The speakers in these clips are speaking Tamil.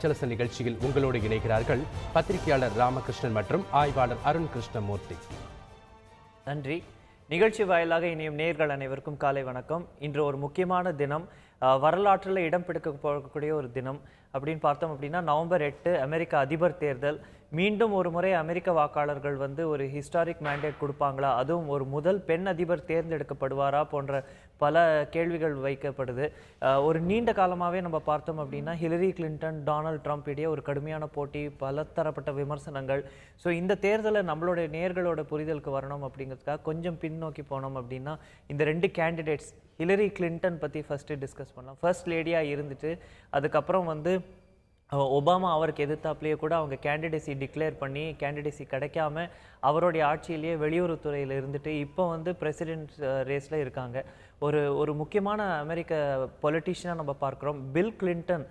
பஞ்சலச நிகழ்ச்சியில் உங்களோடு இணைகிறார்கள் பத்திரிகையாளர் ராமகிருஷ்ணன் மற்றும் ஆய்வாளர் அருண் கிருஷ்ணமூர்த்தி. நன்றி. நிகழ்ச்சி வாயிலாக இனியும் நேயர்கள் அனைவருக்கும் காலை வணக்கம். இன்று ஒரு முக்கியமான தினம், வரலாற்றில் இடம் பிடிக்க போகக்கூடிய ஒரு தினம் அப்படின்னு பார்த்தோம் அப்படின்னா நவம்பர் 8 அமெரிக்க அதிபர் தேர்தல். மீண்டும் ஒரு முறை அமெரிக்க வாக்காளர்கள் ஒரு ஹிஸ்டாரிக் மேண்டேட் கொடுப்பாங்களா, அதுவும் ஒரு முதல் பெண் அதிபர் தேர்ந்தெடுக்கப்படுவாரா போன்ற பல கேள்விகள் வைக்கப்படுது. ஒரு நீண்ட காலமாகவே நம்ம பார்த்தோம் அப்படின்னா ஹிலரி கிளின்டன் டொனால்ட் ட்ரம்ப் இடையே ஒரு கடுமையான போட்டி, பலதரப்பட்ட விமர்சனங்கள். ஸோ இந்த தேர்தலை நம்மளுடைய நேர்களோட புரிதலுக்கு வரணும் அப்படிங்கிறதுக்காக கொஞ்சம் பின்னோக்கி போனோம் அப்படின்னா இந்த ரெண்டு கேண்டிடேட்ஸ் ஹிலரி கிளின்டன் பற்றி ஃபஸ்ட்டு டிஸ்கஸ் பண்ணலாம். ஃபர்ஸ்ட் லேடியாக இருந்துட்டு அதுக்கப்புறம் ஒபாமா அவருக்கு எதிர்த்தாப்புலேயே கூட அவங்க கேண்டிடேசி டிக்ளேர் பண்ணி கேண்டிடேசி கிடைக்காம அவருடைய ஆட்சியிலேயே வெளியுறவுத்துறையில் இருந்துட்டு இப்போ பிரசிடென்ட் ரேஸில் இருக்காங்க. ஒரு முக்கியமான அமெரிக்க பொலிட்டிஷியனாக நம்ம பார்க்குறோம். பில் கிளின்டன்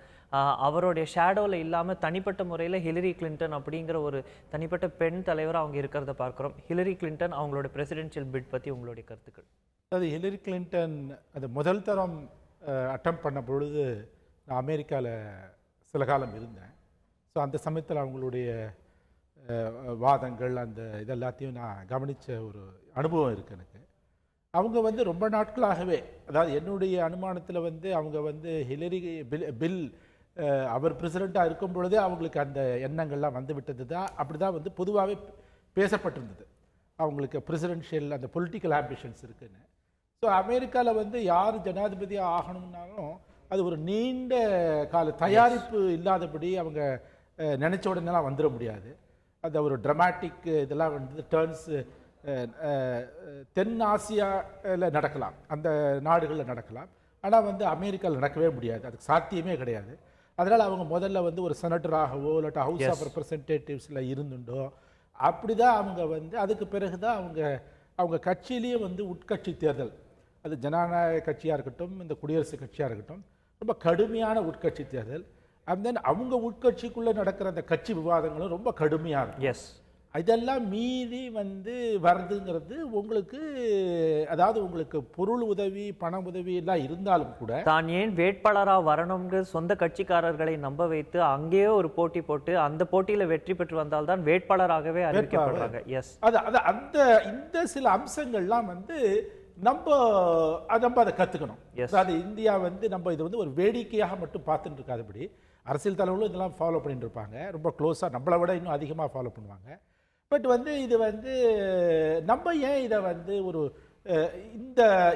அவருடைய ஷேடோவில் இல்லாமல் தனிப்பட்ட முறையில் ஹிலரி கிளின்டன் அப்படிங்கிற ஒரு தனிப்பட்ட பெண் தலைவராக அவங்க இருக்கிறத பார்க்குறோம். ஹிலரி கிளின்டன் அவங்களோட பிரசிடென்ஷியல் பிட் பற்றி உங்களுடைய கருத்துக்கள்? அது ஹிலரி கிளின்டன் அது முதல் தரம் அட்டம் பண்ண பொழுது நான் அமெரிக்காவில் சில காலம் இருந்தேன். ஸோ அந்த சமயத்தில் அவங்களுடைய வாதங்கள் அந்த இதெல்லாத்தையும் நான் கவனித்த ஒரு அனுபவம் இருக்குது எனக்கு. அவங்க ரொம்ப நாட்களாகவே, அதாவது என்னுடைய அனுமானத்தில் அவங்க ஹிலரி பில் அவர் பிரசிடெண்ட்டாக இருக்கும் பொழுதே அவங்களுக்கு அந்த எண்ணங்கள்லாம் வந்து விட்டது தான். அப்படி தான் பொதுவாகவே பேசப்பட்டிருந்தது. அவங்களுக்கு பிரசிடென்ஷியல் அந்த பொலிட்டிக்கல் ஆம்பிஷன்ஸ் இருக்குன்னு. ஸோ அமெரிக்காவில் யார் ஜனாதிபதியாக ஆகணும்னாலும் அது ஒரு நீண்ட கால தயாரிப்பு இல்லாதபடி அவங்க நினச்ச உடனேலாம் வந்துட முடியாது. அந்த ஒரு ட்ரமாட்டிக் இதெல்லாம் டேர்ன்ஸ் தென் ஆசியாவில் நடக்கலாம், அந்த நாடுகளில் நடக்கலாம். ஆனால் அமெரிக்காவில் நடக்கவே முடியாது, அதுக்கு சாத்தியமே கிடையாது. அதனால் அவங்க முதல்ல ஒரு செனட்டராகவோ இல்லாட்டா ஹவுஸ் ஆஃப் ரெப்ரசன்டேட்டிவ்ஸில் இருந்துட்டோ அப்படி தான் அவங்க அதுக்கு பிறகு தான் அவங்க கட்சியிலேயே உட்கட்சி தேர்தல், அது ஜனநாயக கட்சியாக இருக்கட்டும் இந்த குடியரசுக் கட்சியாக இருக்கட்டும், ரொம்ப கடுமையான உட்கட்சி தேர்தல். அண்ட் தென் அவங்க உட்கட்சிக்குள்ளே நடக்கிற அந்த கட்சி விவாதங்களும் ரொம்ப கடுமையாக இருக்கும். எஸ், இதெல்லாம் மீறி வருதுங்கிறது உங்களுக்கு, அதாவது உங்களுக்கு பொருள் உதவி பண உதவி எல்லாம் இருந்தாலும் கூட தான் ஏன் வேட்பாளராக வரணும்னு சொந்த கட்சிக்காரர்களை நம்ப வைத்து அங்கேயே ஒரு போட்டி போட்டு அந்த போட்டியில் வெற்றி பெற்று வந்தால்தான் வேட்பாளராகவே அறிவிக்கப்படுறாங்க. எஸ், அந்த இந்த சில அம்சங்கள்லாம் நம்ம அதை கற்றுக்கணும். அதாவது இந்தியா நம்ம இது ஒரு வேடிக்கையாக மட்டும் பார்த்துட்டு இருக்காதபடி அரசியல் தலைவர்களும் இதெல்லாம் ஃபாலோ பண்ணிட்டு இருப்பாங்க, ரொம்ப க்ளோஸாக, நம்மளை விட இன்னும் அதிகமாக ஃபாலோ பண்ணுவாங்க. பட் இது நம்ம ஏன் இதை ஒரு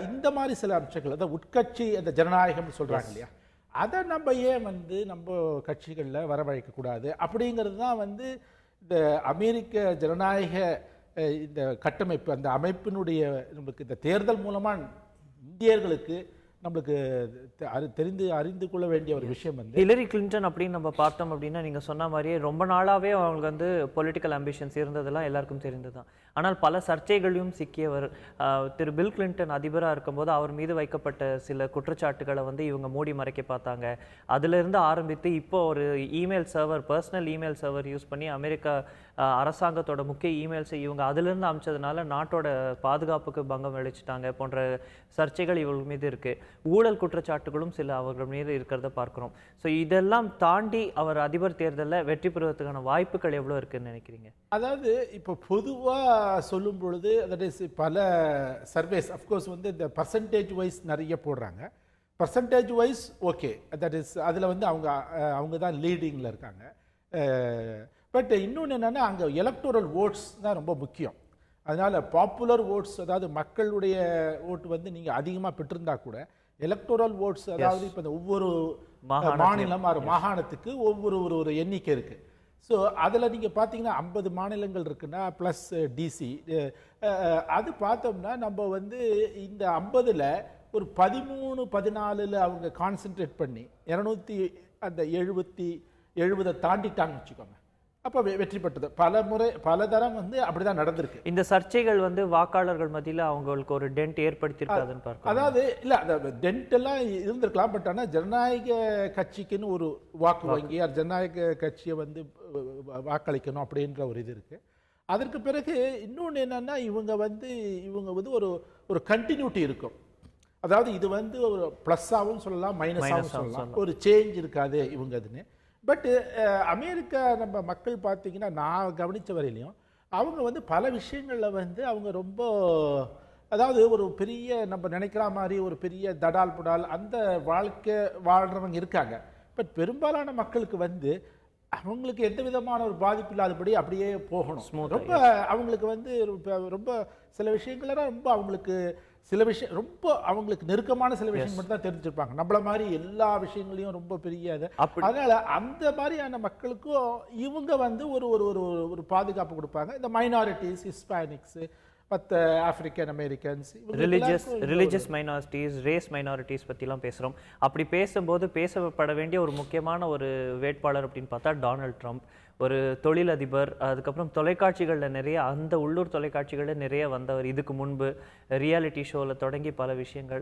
இந்த மாதிரி சில அம்சங்கள், அதாவது உட்கட்சி அந்த ஜனநாயகம்னு சொல்கிறாங்க இல்லையா, அதை நம்ம ஏன் நம்ம கட்சிகளில் வரவழைக்கக்கூடாது அப்படிங்கிறது தான் இந்த அமெரிக்க ஜனநாயக இந்த கட்டமைப்பு, அந்த அமைப்பினுடைய நம்மளுக்கு இந்த தேர்தல் மூலமாக இந்தியர்களுக்கு நம்மளுக்கு அறிந்து கொள்ள வேண்டிய ஒரு விஷயம். ஹிலரி கிளின்டன் அப்படின்னு நம்ம பார்த்தோம் அப்படின்னா நீங்கள் சொன்ன மாதிரியே ரொம்ப நாளாகவே அவங்களுக்கு பொலிட்டிக்கல் ஆம்பிஷன்ஸ் இருந்ததெல்லாம் எல்லாருக்கும் தெரிந்ததுதான். ஆனால் பல சர்ச்சைகளையும் சிக்கியவர். திரு பில் கிளின்டன் அதிபராக இருக்கும்போது அவர் மீது வைக்கப்பட்ட சில குற்றச்சாட்டுகளை இவங்க மூடி மறைக்க பார்த்தாங்க. அதிலிருந்து ஆரம்பித்து இப்போ ஒரு email server, personal email server use பண்ணி அமெரிக்கா அரசாங்கத்தோட முக்கிய இமெயில்ஸை இவங்க அதிலிருந்து அமைச்சதுனால நாட்டோட பாதுகாப்புக்கு பங்கம் விளைச்சிட்டாங்க போன்ற சர்ச்சைகள் இவர்கள் மீது இருக்கு. ஊழல் குற்றச்சாட்டுகளும் சில அவர்கள் மீது இருக்கிறத பார்க்கிறோம். ஸோ இதெல்லாம் தாண்டி அவர் அதிபர் தேர்தலில் வெற்றி பெறுவதற்கான வாய்ப்புகள் எவ்வளோ இருக்குன்னு நினைக்கிறீங்க? அதாவது இப்போ பொதுவாக சொல்லும் பொழுது பல சர்வேஸ் அஃப்கோர்ஸ் இந்த பர்சன்டேஜ் வைஸ் நிறைய போடுறாங்க. பர்சன்டேஜ் வைஸ் ஓகே, அதில் அவங்க தான் லீடிங்கில் இருக்காங்க. பட் இன்னொன்று என்னென்னா அங்கே எலக்டோரல் ஓட்ஸ் தான் ரொம்ப முக்கியம். அதனால் பாப்புலர் ஓட்ஸ், அதாவது மக்களுடைய ஓட்டு நீங்கள் அதிகமாக பெற்றிருந்தா கூட எலக்டோரல் ஓட்ஸ், அதாவது இப்போ இந்த ஒவ்வொரு மாநிலம் மாகாணத்துக்கு ஒரு எண்ணிக்கை இருக்குது. ஸோ அதில் நீங்கள் பார்த்தீங்கன்னா 50 மாநிலங்கள் இருக்குன்னா ப்ளஸ் டிசி, அது பார்த்தோம்னா நம்ம இந்த 50ல் ஒரு 13-14 அவங்க கான்சென்ட்ரேட் பண்ணி 270 தாண்டிட்டாங்கன்னு வச்சுக்கோங்க, அப்போ வெற்றி பெற்றது. பல முறை பல தரம் அப்படிதான் நடந்திருக்கு. இந்த சர்ச்சைகள் வாக்காளர்கள் மத்தியில் அவங்களுக்கு ஒரு டென்ட் ஏற்படுத்தியிருக்காதுன்னு பார்க்க. அதாவது இல்லை, அந்த டென்ட் எல்லாம் இருந்திருக்கலாம். பட் ஆனால் ஜனநாயக கட்சிக்குன்னு ஒரு வாக்கு வங்கி, ஜனநாயக கட்சியை வாக்களிக்கணும் அப்படின்ற ஒரு இது இருக்கு. அதற்கு பிறகு இன்னொன்று என்னன்னா இவங்க ஒரு கண்டினியூட்டி இருக்கும். அதாவது இது ஒரு ப்ளஸ்ஸாகவும் சொல்லலாம் மைனஸாகவும் சொல்லலாம், ஒரு சேஞ்ச் இருக்காது இவங்க அதுன்னு. பட் அமெரிக்கா நம்ம மக்கள் பார்த்தீங்கன்னா நான் கவனித்த வரையிலையும் அவங்க வந்து பல விஷயங்களில் வந்து அவங்க ரொம்ப அதாவது ஒரு பெரிய நம்ம நினைக்கிற மாதிரி ஒரு பெரிய தடால் புடால் அந்த வாழ்க்கை வாழ்கிறவங்க இருக்காங்க. பட் பெரும்பாலான மக்களுக்கு வந்து அவங்களுக்கு எந்த விதமான ஒரு பாதிப்பு இல்லாதபடி அப்படியே போகணும். ரொம்ப அவங்களுக்கு வந்து ரொம்ப சில விஷயங்கள்லாம் ரொம்ப அவங்களுக்கு சில விஷயம் ரொம்ப அவங்களுக்கு நெருக்கமான சில விஷயம் மட்டும் தான் தெரிஞ்சிருப்பாங்க. நம்மள மாதிரி எல்லா விஷயங்களையும் ரொம்ப பெரிய அதனால அந்த மாதிரியான மக்களுக்கும் இவங்க வந்து ஒரு ஒரு ஒரு ஒரு பாதுகாப்பு கொடுப்பாங்க. இந்த மைனாரிட்டிஸ், ஹிஸ்பானிக்ஸ், மற்ற African Americans, religious minorities, race minorities பற்றிலாம் பேசுகிறோம். அப்படி பேசும்போது பேசப்பட வேண்டிய ஒரு முக்கியமான ஒரு வேட்பாளர் அப்படின்னு பார்த்தா டொனால்ட் ட்ரம்ப். ஒரு தொழிலதிபர், அதுக்கப்புறம் தொலைக்காட்சிகளில் நிறைய அந்த உள்ளூர் தொலைக்காட்சிகளில் நிறைய வந்தவர். இதுக்கு முன்பு ரியாலிட்டி ஷோவில் தொடங்கி பல விஷயங்கள்.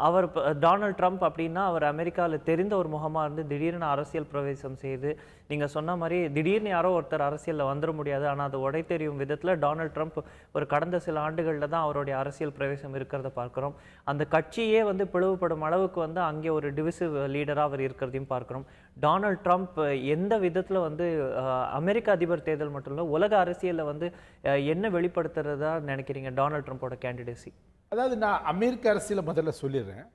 அவர் டொனால்ட் ட்ரம்ப் அப்படின்னா அவர் அமெரிக்காவில் தெரிந்த ஒரு முகமாக இருந்து திடீர்னு அரசியல் பிரவேசம் செய்து நீங்கள் சொன்ன மாதிரி திடீர்னு யாரோ ஒருத்தர் அரசியலில் வந்துட முடியாது. ஆனால் அது உடை தெரியும் விதத்தில் டொனால்ட் ட்ரம்ப் ஒரு கடந்த சில ஆண்டுகளில் தான் அவருடைய அரசியல் பிரவேசம் இருக்கிறத பார்க்குறோம். அந்த கட்சியே வந்து பிளவுபடும் அளவுக்கு வந்து அங்கே ஒரு டிவிசிவ் லீடராக அவர் இருக்கிறதையும் பார்க்குறோம். டொனால்ட் ட்ரம்ப் எந்த விதத்தில் வந்து அமெரிக்க அதிபர் தேர்தல் மட்டும் இல்லை உலக அரசியலில் வந்து என்ன வெளிப்படுத்துறதா நினைக்கிறீங்க டொனால்ட் ட்ரம்ப்போட கேண்டிடேசி? அதாவது நான் அமெரிக்க அரசியலை முதல்ல சொல்லிடுறேன்.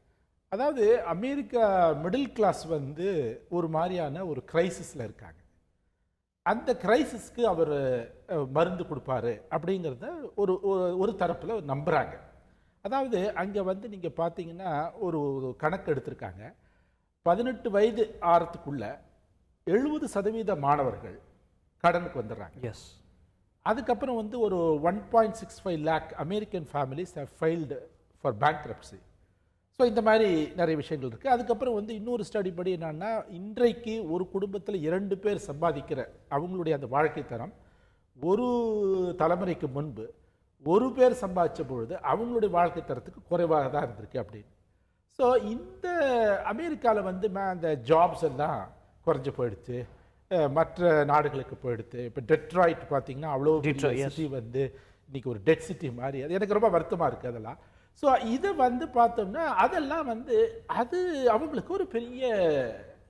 அதாவது அமெரிக்கா மிடில் கிளாஸ் வந்து ஒரு மாதிரியான ஒரு கிரைசிஸில் இருக்காங்க. அந்த கிரைசிஸ்க்கு அவர் மருந்து கொடுப்பாரு அப்படிங்கிறத ஒரு ஒரு தரப்பில் நம்புகிறாங்க. அதாவது அங்கே வந்து நீங்கள் பார்த்தீங்கன்னா ஒரு கணக்கு எடுத்திருக்காங்க. 18 வயது ஆறத்துக்குள்ள 70% மாணவர்கள் கடனுக்கு வந்துடுறாங்க. எஸ். அதுக்கப்புறம் வந்து ஒரு 1.65 lakh American families have filed for bankruptcy. So இந்த மாதிரி நிறைய விஷயங்கள் இருக்குது. அதுக்கப்புறம் வந்து இன்னொரு ஸ்டடி படி என்னன்னா, இன்றைக்கு ஒரு குடும்பத்தில் 2 பேர் சம்பாதிக்கிற அவங்களுடைய அந்த வாழ்க்கை தரம் ஒரு தலைமுறைக்கு முன்பு ஒரு பேர் சம்பாதிச்ச பொழுது அவங்களுடைய வாழ்க்கை தரத்துக்கு குறைவாக தான் இருந்திருக்கு அப்படின்னு. ஸோ இந்த அமெரிக்காவில் வந்து அந்த ஜாப்ஸ் எல்லாம் குறைஞ்சி போயிடுச்சு, மற்ற நாடுகளுக்கு போயிடுது. இப்போ டெட்ராய்ட் பார்த்தீங்கன்னா அவ்வளோ சிட்டி வந்து இன்னைக்கு ஒரு டெட் சிட்டி மாதிரி. அது எனக்கு ரொம்ப வருத்தமாக இருக்குது அதெல்லாம். ஸோ இதை வந்து பார்த்தோம்னா அதெல்லாம் வந்து அது அவங்களுக்கு ஒரு பெரிய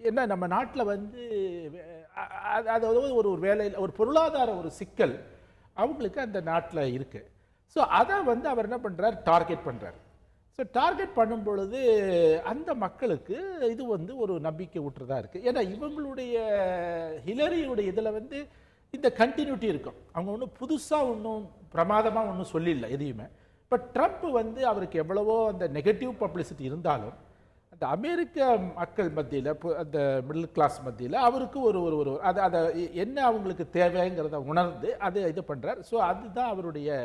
என்ன நம்ம நாட்டில் வந்து அதாவது ஒரு வேலையில் ஒரு பொருளாதார ஒரு சிக்கல் அவங்களுக்கு அந்த நாட்டில் இருக்குது. ஸோ அதை வந்து அவர் என்ன பண்ணுறார், டார்கெட் பண்ணுறார். ஸோ டார்கெட் பண்ணும் பொழுது அந்த மக்களுக்கு இது வந்து ஒரு நம்பிக்கை ஊட்டுறதா இருக்குது. ஏன்னா இவங்களுடைய ஹிலரியுடைய இதில் வந்து இந்த கண்டினியூட்டி இருக்கும். அவங்க ஒன்றும் புதுசாக ஒன்றும் பிரமாதமாக ஒன்றும் சொல்லிடல எதையுமே. பட் ட்ரம்ப் வந்து அவருக்கு எவ்வளவோ அந்த நெகட்டிவ் பப்ளிசிட்டி இருந்தாலும் அந்த அமெரிக்க மக்கள் மத்தியில் அந்த மிடில் கிளாஸ் மத்தியில் அவருக்கு ஒரு ஒரு அதை என்ன அவங்களுக்கு தேவைங்கிறத உணர்ந்து அதை இது பண்ணுறார். ஸோ அதுதான் அவருடைய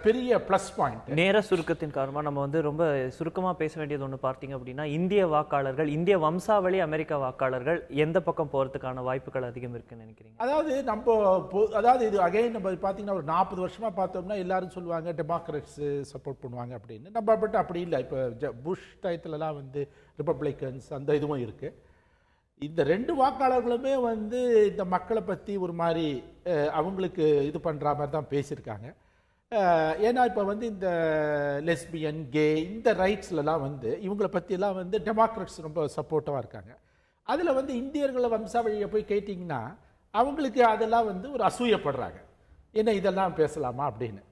பெரிய ப்ளஸ் பாயிண்ட். நேர சுருக்கத்தின் காரணமாக நம்ம வந்து ரொம்ப சுருக்கமாக பேச வேண்டியது ஒன்று பார்த்தீங்க அப்படின்னா, இந்திய வாக்காளர்கள், இந்திய வம்சாவளி அமெரிக்க வாக்காளர்கள் எந்த பக்கம் போகிறதுக்கான வாய்ப்புகள் அதிகம் இருக்குன்னு நினைக்கிறீங்க? அதாவது அதாவது இது அகைன் நம்ம பார்த்தீங்கன்னா ஒரு 40 வருஷமாக பார்த்தோம்னா எல்லாரும் சொல்லுவாங்க டெமோக்ராட்ஸ் சப்போர்ட் பண்ணுவாங்க அப்படின்னு. நம்ம பட் அப்படி இல்லை. இப்போ புஷ் டயத்துலலாம் வந்து ரிப்பப்ளிகன்ஸ் அந்த இதுவும் இருக்குது. இந்த 2 வாக்காளர்களுமே வந்து இந்த மக்களை பற்றி ஒரு மாதிரி அவங்களுக்கு இது பண்ணுற மாதிரி தான் பேசியிருக்காங்க. ஏன்னா இப்போ வந்து இந்த லெஸ்பியன், கே இந்த ரைட்ஸ்லலாம் வந்து இவங்களை பற்றியெல்லாம் வந்து டெமோக்ராட்ஸ் ரொம்ப சப்போர்ட்டிவாக இருக்காங்க. அதில் வந்து இந்தியர்களை வம்சாவழியை போய் கேட்டிங்கன்னா அவங்களுக்கு அதெல்லாம் வந்து ஒரு அசூயப்படுறாங்க, ஏன்னா இதெல்லாம் பேசலாமா அப்படின்னு.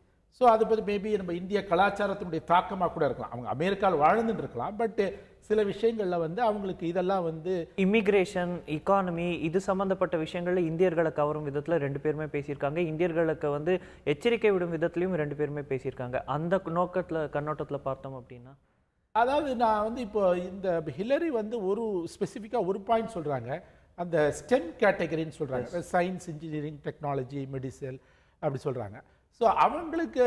ஸோ அதை பற்றி மேபி நம்ம இந்திய கலாச்சாரத்தினுடைய தாக்கமாக கூட இருக்கலாம். அவங்க அமெரிக்காவில் வாழ்ந்துட்டு இருக்கலாம், பட் சில விஷயங்களில் வந்து அவங்களுக்கு இதெல்லாம் வந்து இமிகிரேஷன், இக்கானமி இது சம்மந்தப்பட்ட விஷயங்களில் இந்தியர்களை கவரும் விதத்தில் 2 பேருமே பேசியிருக்காங்க. இந்தியர்களுக்கு வந்து எச்சரிக்கை விடும் விதத்துலையும் 2 பேருமே பேசியிருக்காங்க. அந்த கண்ணோட்டத்தில் பார்த்தோம் அப்படின்னா, அதாவது நான் வந்து இப்போ இந்த ஹிலரி வந்து ஒரு ஸ்பெசிஃபிக்காக ஒரு பாயிண்ட் சொல்கிறாங்க, அந்த ஸ்டெம் கேட்டகரின்னு சொல்கிறாங்க, சயின்ஸ், இன்ஜினியரிங், டெக்னாலஜி, மெடிசல் அப்படி சொல்கிறாங்க. ஸோ அவங்களுக்கு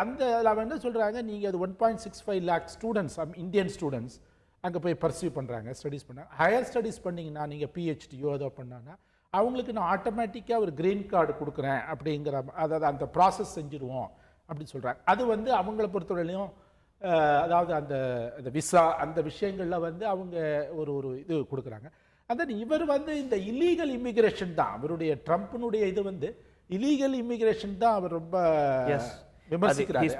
அந்த அவங்க என்ன சொல்கிறாங்க, நீங்கள் அது 1.65 lakh ஸ்டூடெண்ட்ஸ், இந்தியன் ஸ்டூடெண்ட்ஸ் அங்கே போய் பர்சியூ பண்ணுறாங்க, ஸ்டடீஸ் பண்ணாங்க. ஹையர் ஸ்டடீஸ் பண்ணிங்கன்னா நீங்கள் பிஹெச்டியோ ஏதோ பண்ணாங்கன்னா அவங்களுக்கு நான் ஆட்டோமேட்டிக்காக ஒரு க்ரீன் கார்டு கொடுக்குறேன் அப்படிங்கிற, அதாவது அந்த ப்ராசஸ் செஞ்சுருவோம் அப்படின்னு சொல்கிறாங்க. அது வந்து அவங்கள பொறுத்தவரையிலையும் அதாவது அந்த விசா அந்த விஷயங்களில் வந்து அவங்க ஒரு இது கொடுக்குறாங்க. அந்த இவர் வந்து இந்த இல்லீகல் இமிகிரேஷன் தான் அவருடைய ட்ரம்ப்னுடைய இது வந்து இல்லீகல் இமிகிரேஷன் தான் அவர் ரொம்ப விமர்சிக்கிறாரு.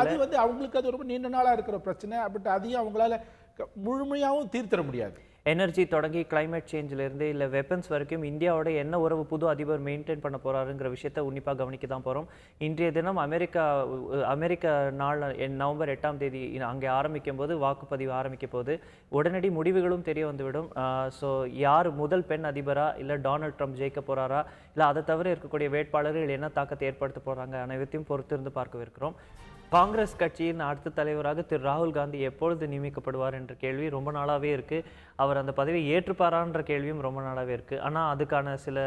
அது வந்து அவங்களுக்கு அது ரொம்ப நீண்ட நாளாக இருக்கிற பிரச்சனை. பட் அதையும் அவங்களால முழுமையாகவும் தீர்த்தர முடியாது. எனர்ஜி தொடங்கி கிளைமேட் சேஞ்சிலிருந்து இல்லை வெப்பன்ஸ் வரைக்கும் இந்தியாவோட என்ன உறவு புது அதிபர் மெயின்டைன் பண்ண போறாருங்கிற விஷயத்த உன்னிப்பாக கவனிக்க தான் போகிறோம். இன்றைய தினம் அமெரிக்க நாள் நவம்பர் 8ஆம் தேதி அங்கே ஆரம்பிக்கும் போது வாக்குப்பதிவு ஆரம்பிக்க போது உடனடி முடிவுகளும் தெரிய வந்துவிடும். ஸோ யார் முதல் பெண் அதிபரா இல்லை டொனால்ட் ட்ரம்ப் ஜெயிக்க போறாரா இல்லை அதை தவிர இருக்கக்கூடிய வேட்பாளர்கள் என்ன தாக்கத்தை ஏற்படுத்த போறாங்க அனைவத்தையும் பொறுத்திருந்து பார்க்கவிருக்கிறோம். காங்கிரஸ் கட்சியின் அடுத்த தலைவராக திரு ராகுல் காந்தி எப்பொழுது நியமிக்கப்படுவார் என்ற கேள்வி ரொம்ப நாளாகவே இருக்குது. அவர் அந்த பதவியை ஏற்றுப்பாரான்ற கேள்வியும் ரொம்ப நாளாகவே இருக்குது. ஆனால் அதுக்கான சில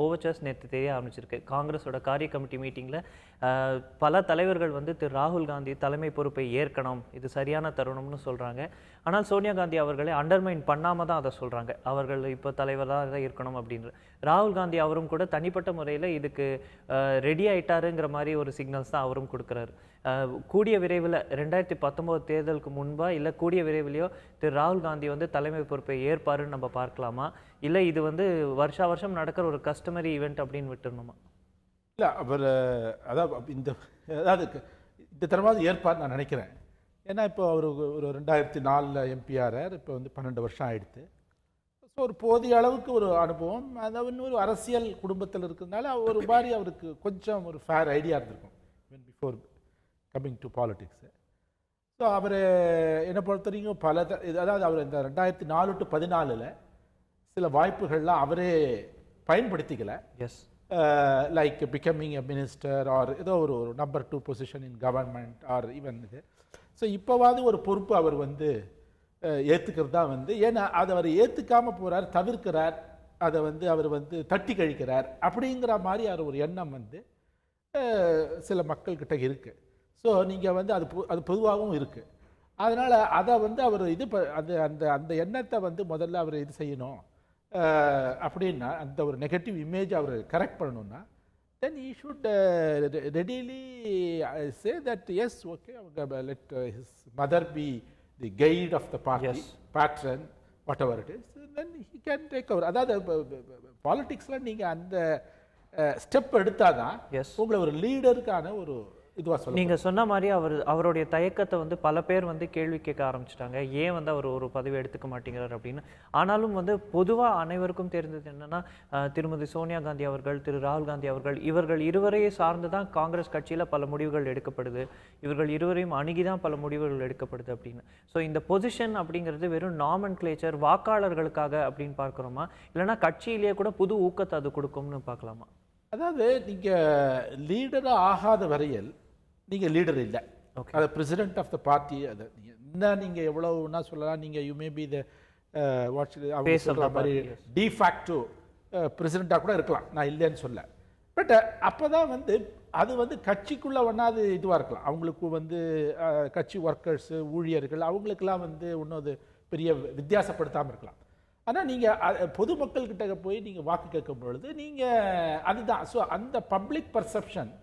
ஓவர்ச்சர்ஸ் நேற்று தெரிய ஆரம்பிச்சிருக்கு. காங்கிரஸோட காரிய கமிட்டி மீட்டிங்கில் பல தலைவர்கள் வந்து திரு ராகுல் காந்தி தலைமை பொறுப்பை ஏற்கணும், இது சரியான தருணம்னு சொல்கிறாங்க. ஆனால் சோனியா காந்தி அவர்களை அண்டர்மைன் பண்ணாமல் தான் அதை சொல்கிறாங்க, அவர்கள் இப்போ தலைவராக தான் இருக்கணும் அப்படின்ற. ராகுல் காந்தி அவரும் கூட தனிப்பட்ட முறையில் இதுக்கு ரெடி ஆயிட்டாருங்கிற மாதிரி ஒரு சிக்னல்ஸ் தான் அவரும் கொடுக்குறாரு. கூடிய விரைவில் 2019 தேர்தலுக்கு முன்பா இல்லை கூடிய விரைவிலையோ திரு ராகுல் காந்தி வந்து தலைமை பொறுப்பை ஏற்பாருன்னு நம்ம பார்க்கலாமா, இல்லை இது வந்து வருஷா வருஷம் நடக்கிற ஒரு கஸ்டமரி ஈவெண்ட் அப்படின்னு விட்டுருணுமா? இல்லை அவர் அதாவது இந்த தரமாவது ஏற்பார் நான் நினைக்கிறேன். ஏன்னா இப்போ அவர் ஒரு 2004 எம்பிஆர், இப்போ வந்து 12 வருஷம் ஆயிடுத்து. ஸோ ஒரு போதிய அளவுக்கு ஒரு அனுபவம், அதாவது ஒரு அரசியல் குடும்பத்தில் இருக்கிறதுனால ஒரு மாதிரி அவருக்கு கொஞ்சம் ஒரு ஃபேர் ஐடியா இருந்திருக்கும் before coming to politics. So அவர் என்னை பொறுத்த வரைக்கும் அதாவது அவர் இந்த 2004 to 2014 சில வாய்ப்புகள்லாம் அவரே பயன்படுத்திக்கல. Yes, like becoming a minister or ஏதோ ஒரு number 2 position in government or even இது. ஸோ இப்போவாது ஒரு பொறுப்பு அவர் வந்து ஏற்றுக்கிறது தான் வந்து, ஏன்னா அதை அவர் ஏற்றுக்காம போகிறார், தவிர்க்கிறார், அதை வந்து அவர் வந்து தட்டி கழிக்கிறார் அப்படிங்கிற மாதிரி அவர் ஒரு எண்ணம் வந்து சில மக்கள்கிட்ட இருக்குது. ஸோ நீங்கள் வந்து அது பொதுவாகவும் இருக்குது. அதனால் அதை வந்து அவர் அந்த எண்ணத்தை வந்து முதல்ல அவர் இது செய்யணும் அப்படின்னா, அந்த ஒரு நெகட்டிவ் இமேஜ் அவர் கரெக்ட் பண்ணணும்னா, தென் he should readily say that yes, okay, let his mother be the guide of the party, yes, patron, whatever it is, then he can take over. அதாவது பாலிடிக்ஸில் நீங்கள் அந்த ஸ்டெப் எடுத்தாதான் உங்களை ஒரு லீடருக்கான ஒரு நீங்க சொன்ன மாதிரி அவருடைய தயக்கத்தை வந்து பல பேர் வந்து கேள்வி கேட்க ஆரம்பிச்சிட்டாங்க, ஏன் வந்து அவர் ஒரு பதவி எடுத்துக்க மாட்டேங்கிறார் அப்படின்னு. ஆனாலும் வந்து பொதுவாக அனைவருக்கும் தெரிந்தது என்னன்னா, திருமதி சோனியா காந்தி அவர்கள், திரு ராகுல் காந்தி அவர்கள், இவர்கள் இருவரையே சார்ந்து தான் காங்கிரஸ் கட்சியில் பல முடிவுகள் எடுக்கப்படுது, இவர்கள் இருவரையும் அணுகிதான் பல முடிவுகள் எடுக்கப்படுது அப்படின்னு. ஸோ இந்த பொசிஷன் அப்படிங்கிறது வெறும் நாமன் கிளேச்சர் வாக்காளர்களுக்காக அப்படின்னு பார்க்குறோமா, இல்லைன்னா கட்சியிலேயே கூட புது ஊக்கத்தை அது கொடுக்கும்னு பார்க்கலாமா? அதாவது நீங்கள் லீடராக ஆகாத வரையில் நீங்கள் லீடர் இல்லை. அது பிரசிடென்ட் ஆஃப் த பார்ட்டி. அது என்ன நீங்கள் எவ்வளவுன்னா சொல்லலாம், நீங்கள் யூ மே பி த அவங்க சொல்கிற மாதிரி டிஃபேக்டோ பிரசிடெண்ட்டாக கூட இருக்கலாம், நான் இல்லைன்னு சொல்ல. பட் அப்போ தான் வந்து அது வந்து கட்சிக்குள்ளே ஒன்றாது இதுவாக இருக்கலாம். அவங்களுக்கு வந்து கட்சி ஒர்க்கர்ஸு, ஊழியர்கள், அவங்களுக்கெல்லாம் வந்து ஒன்றும் அது பெரிய வித்தியாசப்படுத்தாமல் இருக்கலாம். ஆனால் நீங்கள் பொதுமக்கள்கிட்ட போய் நீங்கள் வாக்கு கேட்கும் பொழுது நீங்கள் அதுதான். ஸோ அந்த பப்ளிக் பர்செப்ஷன்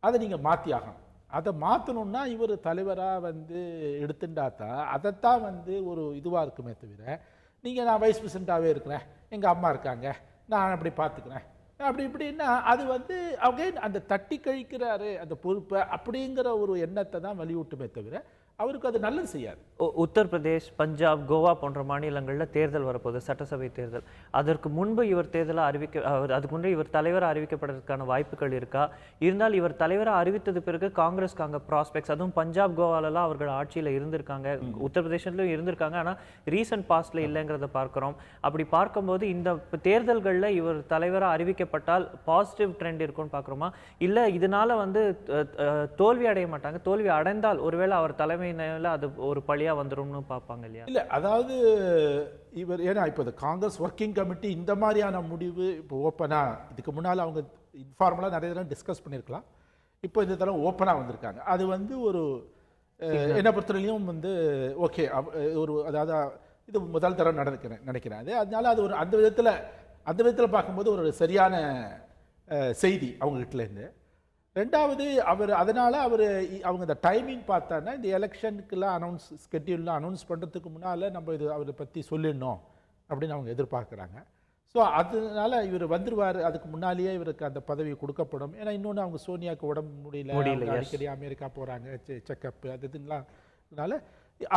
அதை நீங்கள் மாற்றி ஆகணும். அதை மாற்றணுன்னா இவர் தலைவராக வந்து எடுத்துட்டாதான் அதைத்தான் வந்து ஒரு இதுவாக இருக்குமே தவிர, நீங்கள் நான் வைஸ் பிரசிடெண்ட்டாகவே இருக்கிறேன், எங்கள் அம்மா இருக்காங்க, நான் அப்படி பார்த்துக்கிறேன் அப்படி இப்படின்னா அது வந்து அகைன் அந்த தட்டி கழிக்கிறாரு அந்த பொறுப்பை அப்படிங்கிற ஒரு எண்ணத்தை தான் வலியுறுட்டுமே தவிர அவருக்கு அது நல்லது செய்யாது. உத்தரப்பிரதேஷ், பஞ்சாப், கோவா போன்ற மாநிலங்களில் தேர்தல் வரப்போகுது, சட்டசபை தேர்தல். அதற்கு முன்பு இவர் தேர்தலாக அதுக்கு முன்பு இவர் தலைவராக அறிவிக்கப்படுறதுக்கான வாய்ப்புகள் இருக்கா? இருந்தால் இவர் தலைவராக அறிவித்தது பிறகு காங்கிரஸ்க்கு அங்கே ப்ராஸ்பெக்ட்ஸ், அதுவும் பஞ்சாப், கோவாலெல்லாம் அவர்கள் ஆட்சியில் இருந்திருக்காங்க, உத்தரப்பிரதேசத்துலையும் இருந்திருக்காங்க, ஆனால் ரீசன்ட் பாஸ்டில் இல்லைங்கிறத பார்க்குறோம். அப்படி பார்க்கும்போது இந்த தேர்தல்களில் இவர் தலைவராக அறிவிக்கப்பட்டால் பாசிட்டிவ் ட்ரெண்ட் இருக்கும்னு பார்க்குறோமா, இல்லை இதனால வந்து தோல்வி அடைய மாட்டாங்க, தோல்வி அடைந்தால் ஒருவேளை அவர் தலைமை அது ஒரு பழியா வந்துரும்னு பார்ப்பாங்க இல்லையா? இல்லை, அதாவது இவர் ஏன்னா இப்போ காங்கிரஸ் ஒர்க்கிங் கமிட்டி இந்த மாதிரியான முடிவு இப்போ ஓப்பனாக, இதுக்கு முன்னால் அவங்க இன்ஃபார்மலாக நிறைய தடவை டிஸ்கஸ் பண்ணியிருக்கலாம், இப்போ இந்த தடவை ஓப்பனாக வந்திருக்காங்க. அது வந்து ஒரு என்ன பொறுத்தவரையிலும் வந்து ஓகே ஒரு அதாவது இது முதல் தடவை நினைக்கிறேன் அது. அதனால அது ஒரு அந்த விதத்தில் பார்க்கும்போது ஒரு சரியான செய்தி அவங்க கிட்டேருந்து. ரெண்டாவது அதனால் அவங்க இந்த டைமிங் பார்த்தான்னா இந்த எலெக்ஷனுக்கெல்லாம் ஸ்கெட்யூல்லாம் அனௌன்ஸ் பண்ணுறதுக்கு முன்னால் நம்ம இது அவரை பற்றி சொல்லிடணும் அப்படின்னு அவங்க எதிர்பார்க்குறாங்க. ஸோ அதனால இவர் வந்துடுவார், அதுக்கு முன்னாலேயே இவருக்கு அந்த பதவி கொடுக்கப்படும். ஏன்னா இன்னொன்று அவங்க சோனியாவுக்கு உடம்பு முடியல, அடிக்கடி அமெரிக்கா போகிறாங்க, செக்கப்பு அது இதுலாம், அதனால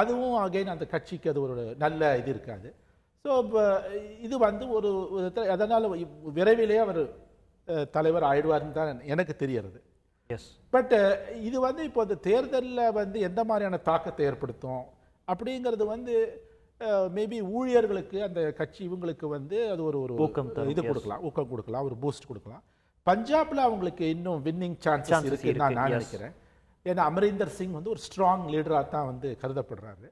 அதுவும் அகைன் அந்த கட்சிக்கு அது ஒரு நல்ல இது இருக்காது. ஸோ இது வந்து ஒரு அதனால் விரைவிலே அவர் தலைவர் ஆயிடுவார்னு தான் எனக்கு தெரியறது. எஸ். பட் இது வந்து இப்போ இந்த தேர்தலில் வந்து எந்த மாதிரியான தாக்கத்தை ஏற்படுத்தும் அப்படிங்கிறது வந்து மேபி ஊழியர்களுக்கு அந்த கட்சி இவங்களுக்கு வந்து அது ஒரு இது கொடுக்கலாம், ஊக்கம் கொடுக்கலாம், ஒரு பூஸ்ட் கொடுக்கலாம். பஞ்சாப்ல அவங்களுக்கு இன்னும் வின்னிங் சான்சஸ் இருக்குன்னு நான் நினைக்கிறேன். ஏன்னா அமரீந்தர் சிங் வந்து ஒரு ஸ்ட்ராங் லீடராக தான் வந்து கருதப்படுறாரு.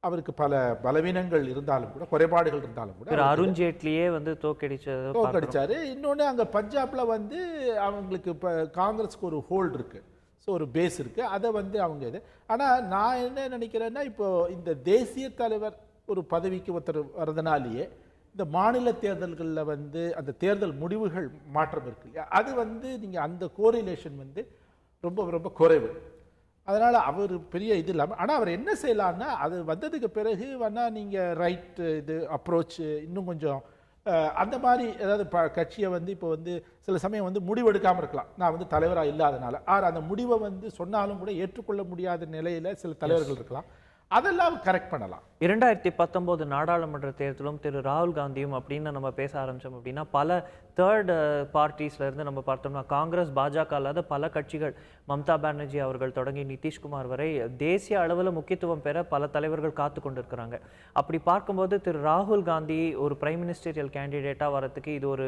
அவருக்கு பல பலவீனங்கள் இருந்தாலும் கூட, குறைபாடுகள் இருந்தாலும் கூட, அருண் ஜேட்லியே வந்து தோக்கடிச்சாரு. இன்னொன்று அங்கே பஞ்சாப்ல வந்து அவங்களுக்கு இப்போ காங்கிரஸ்க்கு ஒரு ஹோல்டு இருக்கு, ஸோ ஒரு பேஸ் இருக்கு, அதை வந்து அவங்க இது. ஆனால் நான் என்ன நினைக்கிறேன்னா, இப்போ இந்த தேசிய தலைவர் ஒரு பதவிக்கு ஒருத்தர் வர்றதுனாலேயே இந்த மாநில தேர்தல்களில் வந்து அந்த தேர்தல் முடிவுகள் மாற்றம் இருக்கு இல்லையா, அது வந்து நீங்கள் அந்த கோரிலேஷன் வந்து ரொம்ப ரொம்ப குறைவு. அதனால் அவர் பெரிய இது இல்லாமல், ஆனால் அவர் என்ன செய்யலான்னா, அது வந்ததுக்கு பிறகு வேணால் நீங்கள் ரைட் இது அப்ரோச் இன்னும் கொஞ்சம் அந்த மாதிரி ஏதாவது கட்சியை வந்து இப்போ வந்து சில சமயம் வந்து முடிவெடுக்காமல் இருக்கலாம். நான் வந்து தலைவராக இல்லாதனால அந்த முடிவை வந்து சொன்னாலும் கூட ஏற்றுக்கொள்ள முடியாத நிலையில் சில தலைவர்கள் இருக்கலாம். அதெல்லாம் கரெக்ட் பண்ணலாம். 2019 நாடாளுமன்ற தேர்தலும் திரு ராகுல் காந்தியும் அப்படின்னு நம்ம பேச ஆரம்பிச்சோம் அப்படின்னா, பல தேர்ட் பார்ட்டிஸ்ல இருந்து நம்ம பார்த்தோம்னா காங்கிரஸ், பாஜக அல்லாத பல கட்சிகள், மம்தா பானர்ஜி அவர்கள் தொடங்கி நிதிஷ்குமார் வரை தேசிய அளவில் முக்கியத்துவம் பெற பல தலைவர்கள் காத்து கொண்டிருக்கிறாங்க. அப்படி பார்க்கும்போது திரு ராகுல் காந்தி ஒரு பிரைம் மினிஸ்டரியல் கேண்டிடேட்டாக வரதுக்கு இது ஒரு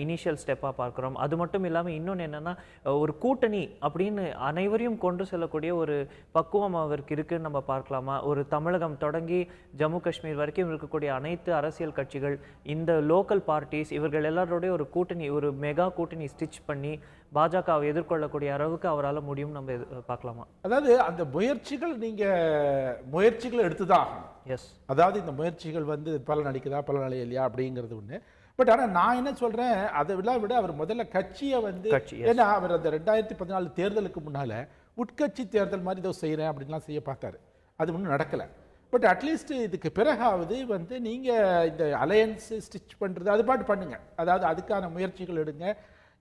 இனிஷியல் ஸ்டெப்பாக பார்க்குறோம். அது மட்டும் இல்லாமல் இன்னொன்று என்னன்னா, ஒரு கூட்டணி அப்படின்னு அனைவரையும் கொண்டு செல்லக்கூடிய ஒரு பக்குவம் அவருக்கு இருக்குன்னு நம்ம பார்க்கலாமா? ஒரு தமிழகம் தொடங்கி ஜம்மு காஷ்மீர் வரைக்கும் இருக்கக்கூடிய அனைத்து அரசியல் கட்சிகள், இந்த லோக்கல் பார்ட்டிஸ், இவர்கள் எல்லாரோடய ஒரு கூட்டணி, ஒரு மெகா கூட்டணி ஸ்டிச் பண்ணி பாஜகவை எதிர்கொள்ளக்கூடிய அளவுக்கு அவரால் முடியும் நம்ம பார்க்கலாமா? அதாவது அந்த முயற்சிகளை எடுத்துதான் ஆகணும். எஸ். அதாவது இந்த முயற்சிகள் வந்து பலன் அளிக்குதா பலன் அளிக்கலையா அப்படிங்கிறது ஒன்று. பட் ஆனால் நான் என்ன சொல்றேன், அதை விட அவர் முதல்ல கட்சியை வந்து, ஏன்னா அவர் அந்த 2014 தேர்தலுக்கு முன்னால உட்கட்சி தேர்தல் மாதிரி ஏதோ செய்யறேன் அப்படின்லாம் செய்ய பார்த்தாரு. அது ஒன்றும் நடக்கலை. பட் அட்லீஸ்ட் இதுக்கு பிறகாவது வந்து நீங்கள் இந்த அலையன்ஸ் ஸ்டிச் பண்ணுறது அது பாட்டு பண்ணுங்க. அதாவது அதுக்கான முயற்சிகள் எடுங்க.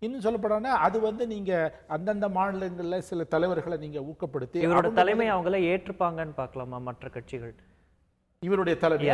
இன்னும் சொல்லப்படனா அது வந்து நீங்கள் அந்தந்த மாநிலங்களில் சில தலைவர்களை நீங்கள் ஊக்கப்படுத்தி இவரோட தலைமை அவங்கள ஏற்றுப்பாங்கன்னு பார்க்கலாமா மற்ற கட்சிகள்? இவருடைய தலைமை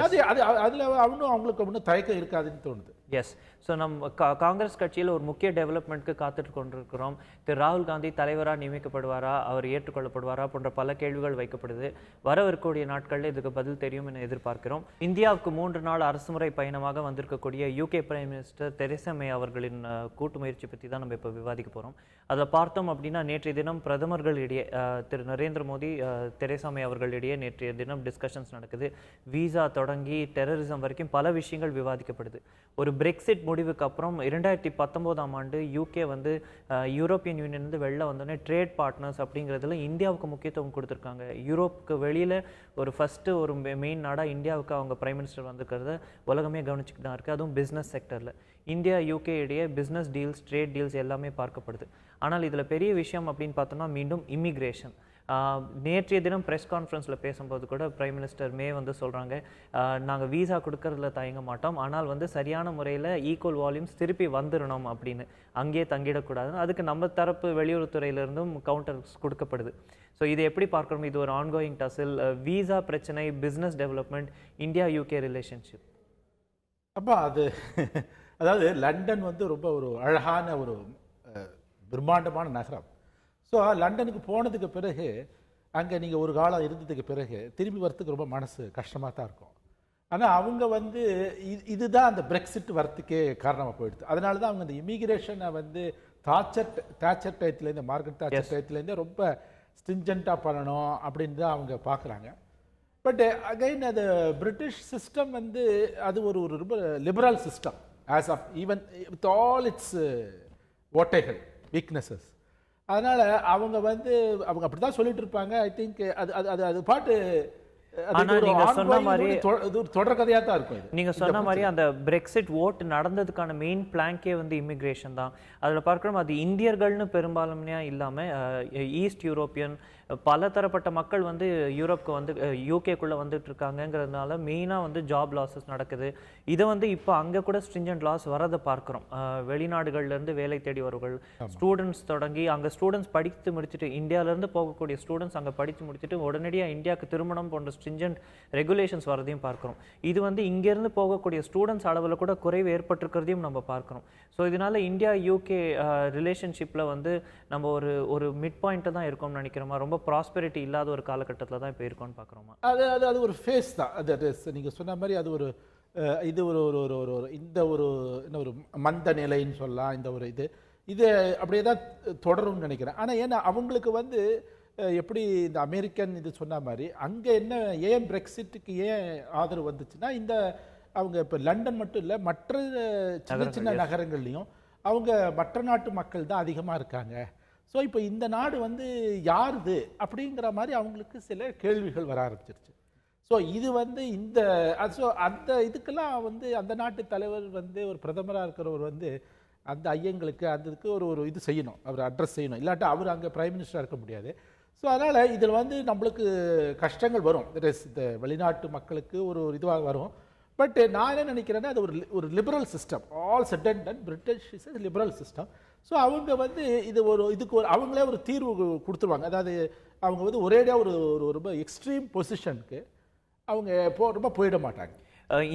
அதில் அவங்களுக்கு ஒன்றும் தயக்கம் இருக்காதுன்னு தோணுது. எஸ். ஸோ நம்ம காங்கிரஸ் கட்சியில் ஒரு முக்கிய டெவலப்மெண்ட்க்கு காத்துட்டு கொண்டிருக்கிறோம். திரு ராகுல் காந்தி தலைவராக நியமிக்கப்படுவாரா, அவர் ஏற்றுக்கொள்ளப்படுவாரா போன்ற பல கேள்விகள் வைக்கப்படுது. வரவிருக்கக்கூடிய நாட்களில் இதுக்கு பதில் தெரியும் என எதிர்பார்க்கிறோம். இந்தியாவுக்கு 3 நாள் அரசுமுறை பயணமாக வந்திருக்கக்கூடிய UK prime minister Theresa May அவர்களின் கூட்டு முயற்சி பற்றி தான் நம்ம இப்போ விவாதிக்க போகிறோம். அதை பார்த்தோம் அப்படின்னா, நேற்றைய தினம் பிரதமர்களிடையே திரு நரேந்திர மோடி, தெரேசா மே அவர்களிடையே நேற்றைய தினம் டிஸ்கஷன்ஸ் நடக்குது. வீசா தொடங்கி டெரரிசம் வரைக்கும் பல விஷயங்கள் விவாதிக்கப்படுது. ஒரு பிரெக்சிட் முடிவுக்கு அப்புறம் 2019ஆம் ஆண்டு யூகே வந்து யூரோப்பியன் யூனியன் வந்து வெளில வந்தோடனே ட்ரேட் பார்ட்னர்ஸ் அப்படிங்கிறதுல இந்தியாவுக்கு முக்கியத்துவம் கொடுத்துருக்காங்க. யூரோப்புக்கு வெளியில் ஒரு ஃபஸ்ட்டு ஒரு மெயின் நாடாக இந்தியாவுக்கு அவங்க பிரைம் மினிஸ்டர் வந்துருக்கிறத உலகமே கவனிச்சுட்டு தான் இருக்குது. அதுவும் பிஸ்னஸ் செக்டரில் இந்தியா யூகே இடையே பிஸ்னஸ் டீல்ஸ், ட்ரேட் டீல்ஸ் எல்லாமே பார்க்கப்படுது. ஆனால் இதில் பெரிய விஷயம் அப்படின்னு பார்த்தோம்னா மீண்டும் இமிக்ரேஷன். நேற்றைய தினம் ப்ரெஸ் கான்ஃபரன்ஸில் பேசும்போது கூட பிரைம் மினிஸ்டர் மே வந்து சொல்கிறாங்க, நாங்கள் வீசா கொடுக்கறதுல தயங்க மாட்டோம், ஆனால் வந்து சரியான முறையில் ஈக்குவல் வால்யூம்ஸ் திருப்பி வந்துடணும் அப்படின்னு, அங்கேயே தங்கிடக்கூடாதுன்னு. அதுக்கு நம்ம தரப்பு வெளியுறவுத்துறையிலிருந்தும் கவுண்டர்ஸ் கொடுக்கப்படுது. ஸோ இதை எப்படி பார்க்கணும்? இது ஒரு ஆன்கோயிங் டசில், வீசா பிரச்சனை, business development, India UK relationship. அப்போ அதாவது லண்டன் வந்து ரொம்ப ஒரு அழகான ஒரு பிரம்மாண்டமான நகரம். ஸோ லண்டனுக்கு போனதுக்கு பிறகு, அங்கே நீங்கள் ஒரு காலம் இருந்ததுக்கு பிறகு திரும்பி வரத்துக்கு ரொம்ப மனசு கஷ்டமாக தான் இருக்கும். ஆனால் அவங்க வந்து இதுதான் அந்த பிரெக்சிட் வரத்துக்கே காரணமாக போயிடுது. அதனால தான் அவங்க இந்த இமிகிரேஷனை வந்து தாச்சர் டயத்துலேருந்து, மார்கரெட் தாச்சர் டயத்துலேருந்து ரொம்ப ஸ்ட்ரிஞ்சண்ட்டாக பண்ணணும் அப்படின்னு தான் அவங்க பார்க்குறாங்க. பட் அகைன் அது பிரிட்டிஷ் சிஸ்டம் வந்து அது ஒரு ரொம்ப liberal system as of even with all its ஓட்டைகள், வீக்னஸஸ். அதனால அவங்க வந்து அவங்க அப்படிதான் சொல்லிட்டு இருப்பாங்க. ஐ திங்க் அது பாட்டு தொடர் கதையா தான் இருக்கும். நீங்க சொன்ன மாதிரி அந்த பிரெக்சிட் ஓட் நடந்ததுக்கான மெயின் பிளாங்கே வந்து இமிகிரேஷன் தான். அதில் பார்க்கணும், அது இந்தியர்கள்னு பெரும்பான்மையா இல்லாம ஈஸ்ட் யூரோப்பியன், பல தரப்பட்ட மக்கள் வந்து யூரோப்க்கு வந்து யூகேக்குள்ளே வந்துட்டு இருக்காங்கங்கிறதுனால மெயினாக வந்து ஜாப் லாஸஸ் நடக்குது. இதை வந்து இப்போ அங்கே கூட ஸ்ட்ரிஞ்சன்ட் லாஸ் வரதை பார்க்குறோம். வெளிநாடுகள்லேருந்து வேலை தேடி வருவர்கள், ஸ்டூடெண்ட்ஸ் தொடங்கி அங்கே ஸ்டூடெண்ட்ஸ் படித்து முடிச்சுட்டு, இந்தியாவிலேருந்து போகக்கூடிய ஸ்டூடெண்ட்ஸ் அங்கே படித்து முடிச்சுட்டு உடனடியாக இந்தியாவுக்கு திருமணம் போன்ற ஸ்ட்ரிஞ்சன்ட் ரெகுலேஷன்ஸ் வரதையும் பார்க்குறோம். இது வந்து இங்கேருந்து போகக்கூடிய ஸ்டூடெண்ட்ஸ் அளவில் கூட குறைவு ஏற்பட்டிருக்கிறதையும் நம்ம பார்க்குறோம். ஸோ இதனால் இந்தியா யூகே ரிலேஷன்ஷிப்பில் வந்து நம்ம ஒரு மிட் பாயிண்ட்டை தான் இருக்கோம்னு நினைக்கிறோமா? ரொம்ப ப்ராஸ்பெரிட்டி இல்லாத ஒரு காலகட்டத்தில் தான் இப்போ இருக்கோம்னு பார்க்குறோமா? அது ஒரு ஃபேஸ் தான். அது நீங்கள் சொன்ன மாதிரி அது ஒரு இது ஒரு ஒரு ஒரு ஒரு ஒரு இந்த ஒரு என்ன ஒரு மந்த நிலைன்னு சொல்லலாம். இந்த ஒரு இது அப்படியே தான் தொடரும்னு நினைக்கிறேன். ஆனால் ஏன்னா அவங்களுக்கு வந்து எப்படி இந்த அமெரிக்கன் இது சொன்ன மாதிரி அங்கே என்ன ஏன் பிரெக்சிட்டுக்கு ஏன் ஆதரவு வந்துச்சுன்னா, இந்த அவங்க இப்போ லண்டன் மட்டும் இல்லை, மற்ற சின்ன சின்ன நகரங்கள்லையும் அவங்க மற்ற நாட்டு மக்கள் தான் அதிகமாக இருக்காங்க. ஸோ இப்போ இந்த நாடு வந்து யாருது அப்படிங்கிற மாதிரி அவங்களுக்கு சில கேள்விகள் வர ஆரம்பிச்சிருச்சு. ஸோ இது வந்து அந்த இதுக்கெல்லாம் வந்து அந்த நாட்டு தலைவர் வந்து ஒரு பிரதமராக இருக்கிறவர் வந்து அந்த ஐயங்களுக்கு அதுக்கு ஒரு இது செய்யணும், அவர் அட்ரஸ் செய்யணும். இல்லாட்டா அவர் அங்கே பிரைம் மினிஸ்டராக இருக்க முடியாது. ஸோ அதனால் இதில் வந்து நம்மளுக்கு கஷ்டங்கள் வரும், இந்த வெளிநாட்டு மக்களுக்கு ஒரு இதுவாக வரும். பட் நான் என்ன நினைக்கிறேன்னா, அது ஒரு liberal system. All set and ton British is liberal system. So அவங்க வந்து இதுக்கு அவங்களே ஒரு தீர்வு கொடுத்துருவாங்க. அதாவது அவங்க வந்து ஒரேடியாக ஒரு ரொம்ப எக்ஸ்ட்ரீம் பொசிஷனுக்கு அவங்க ரொம்ப போயிட மாட்டாங்க.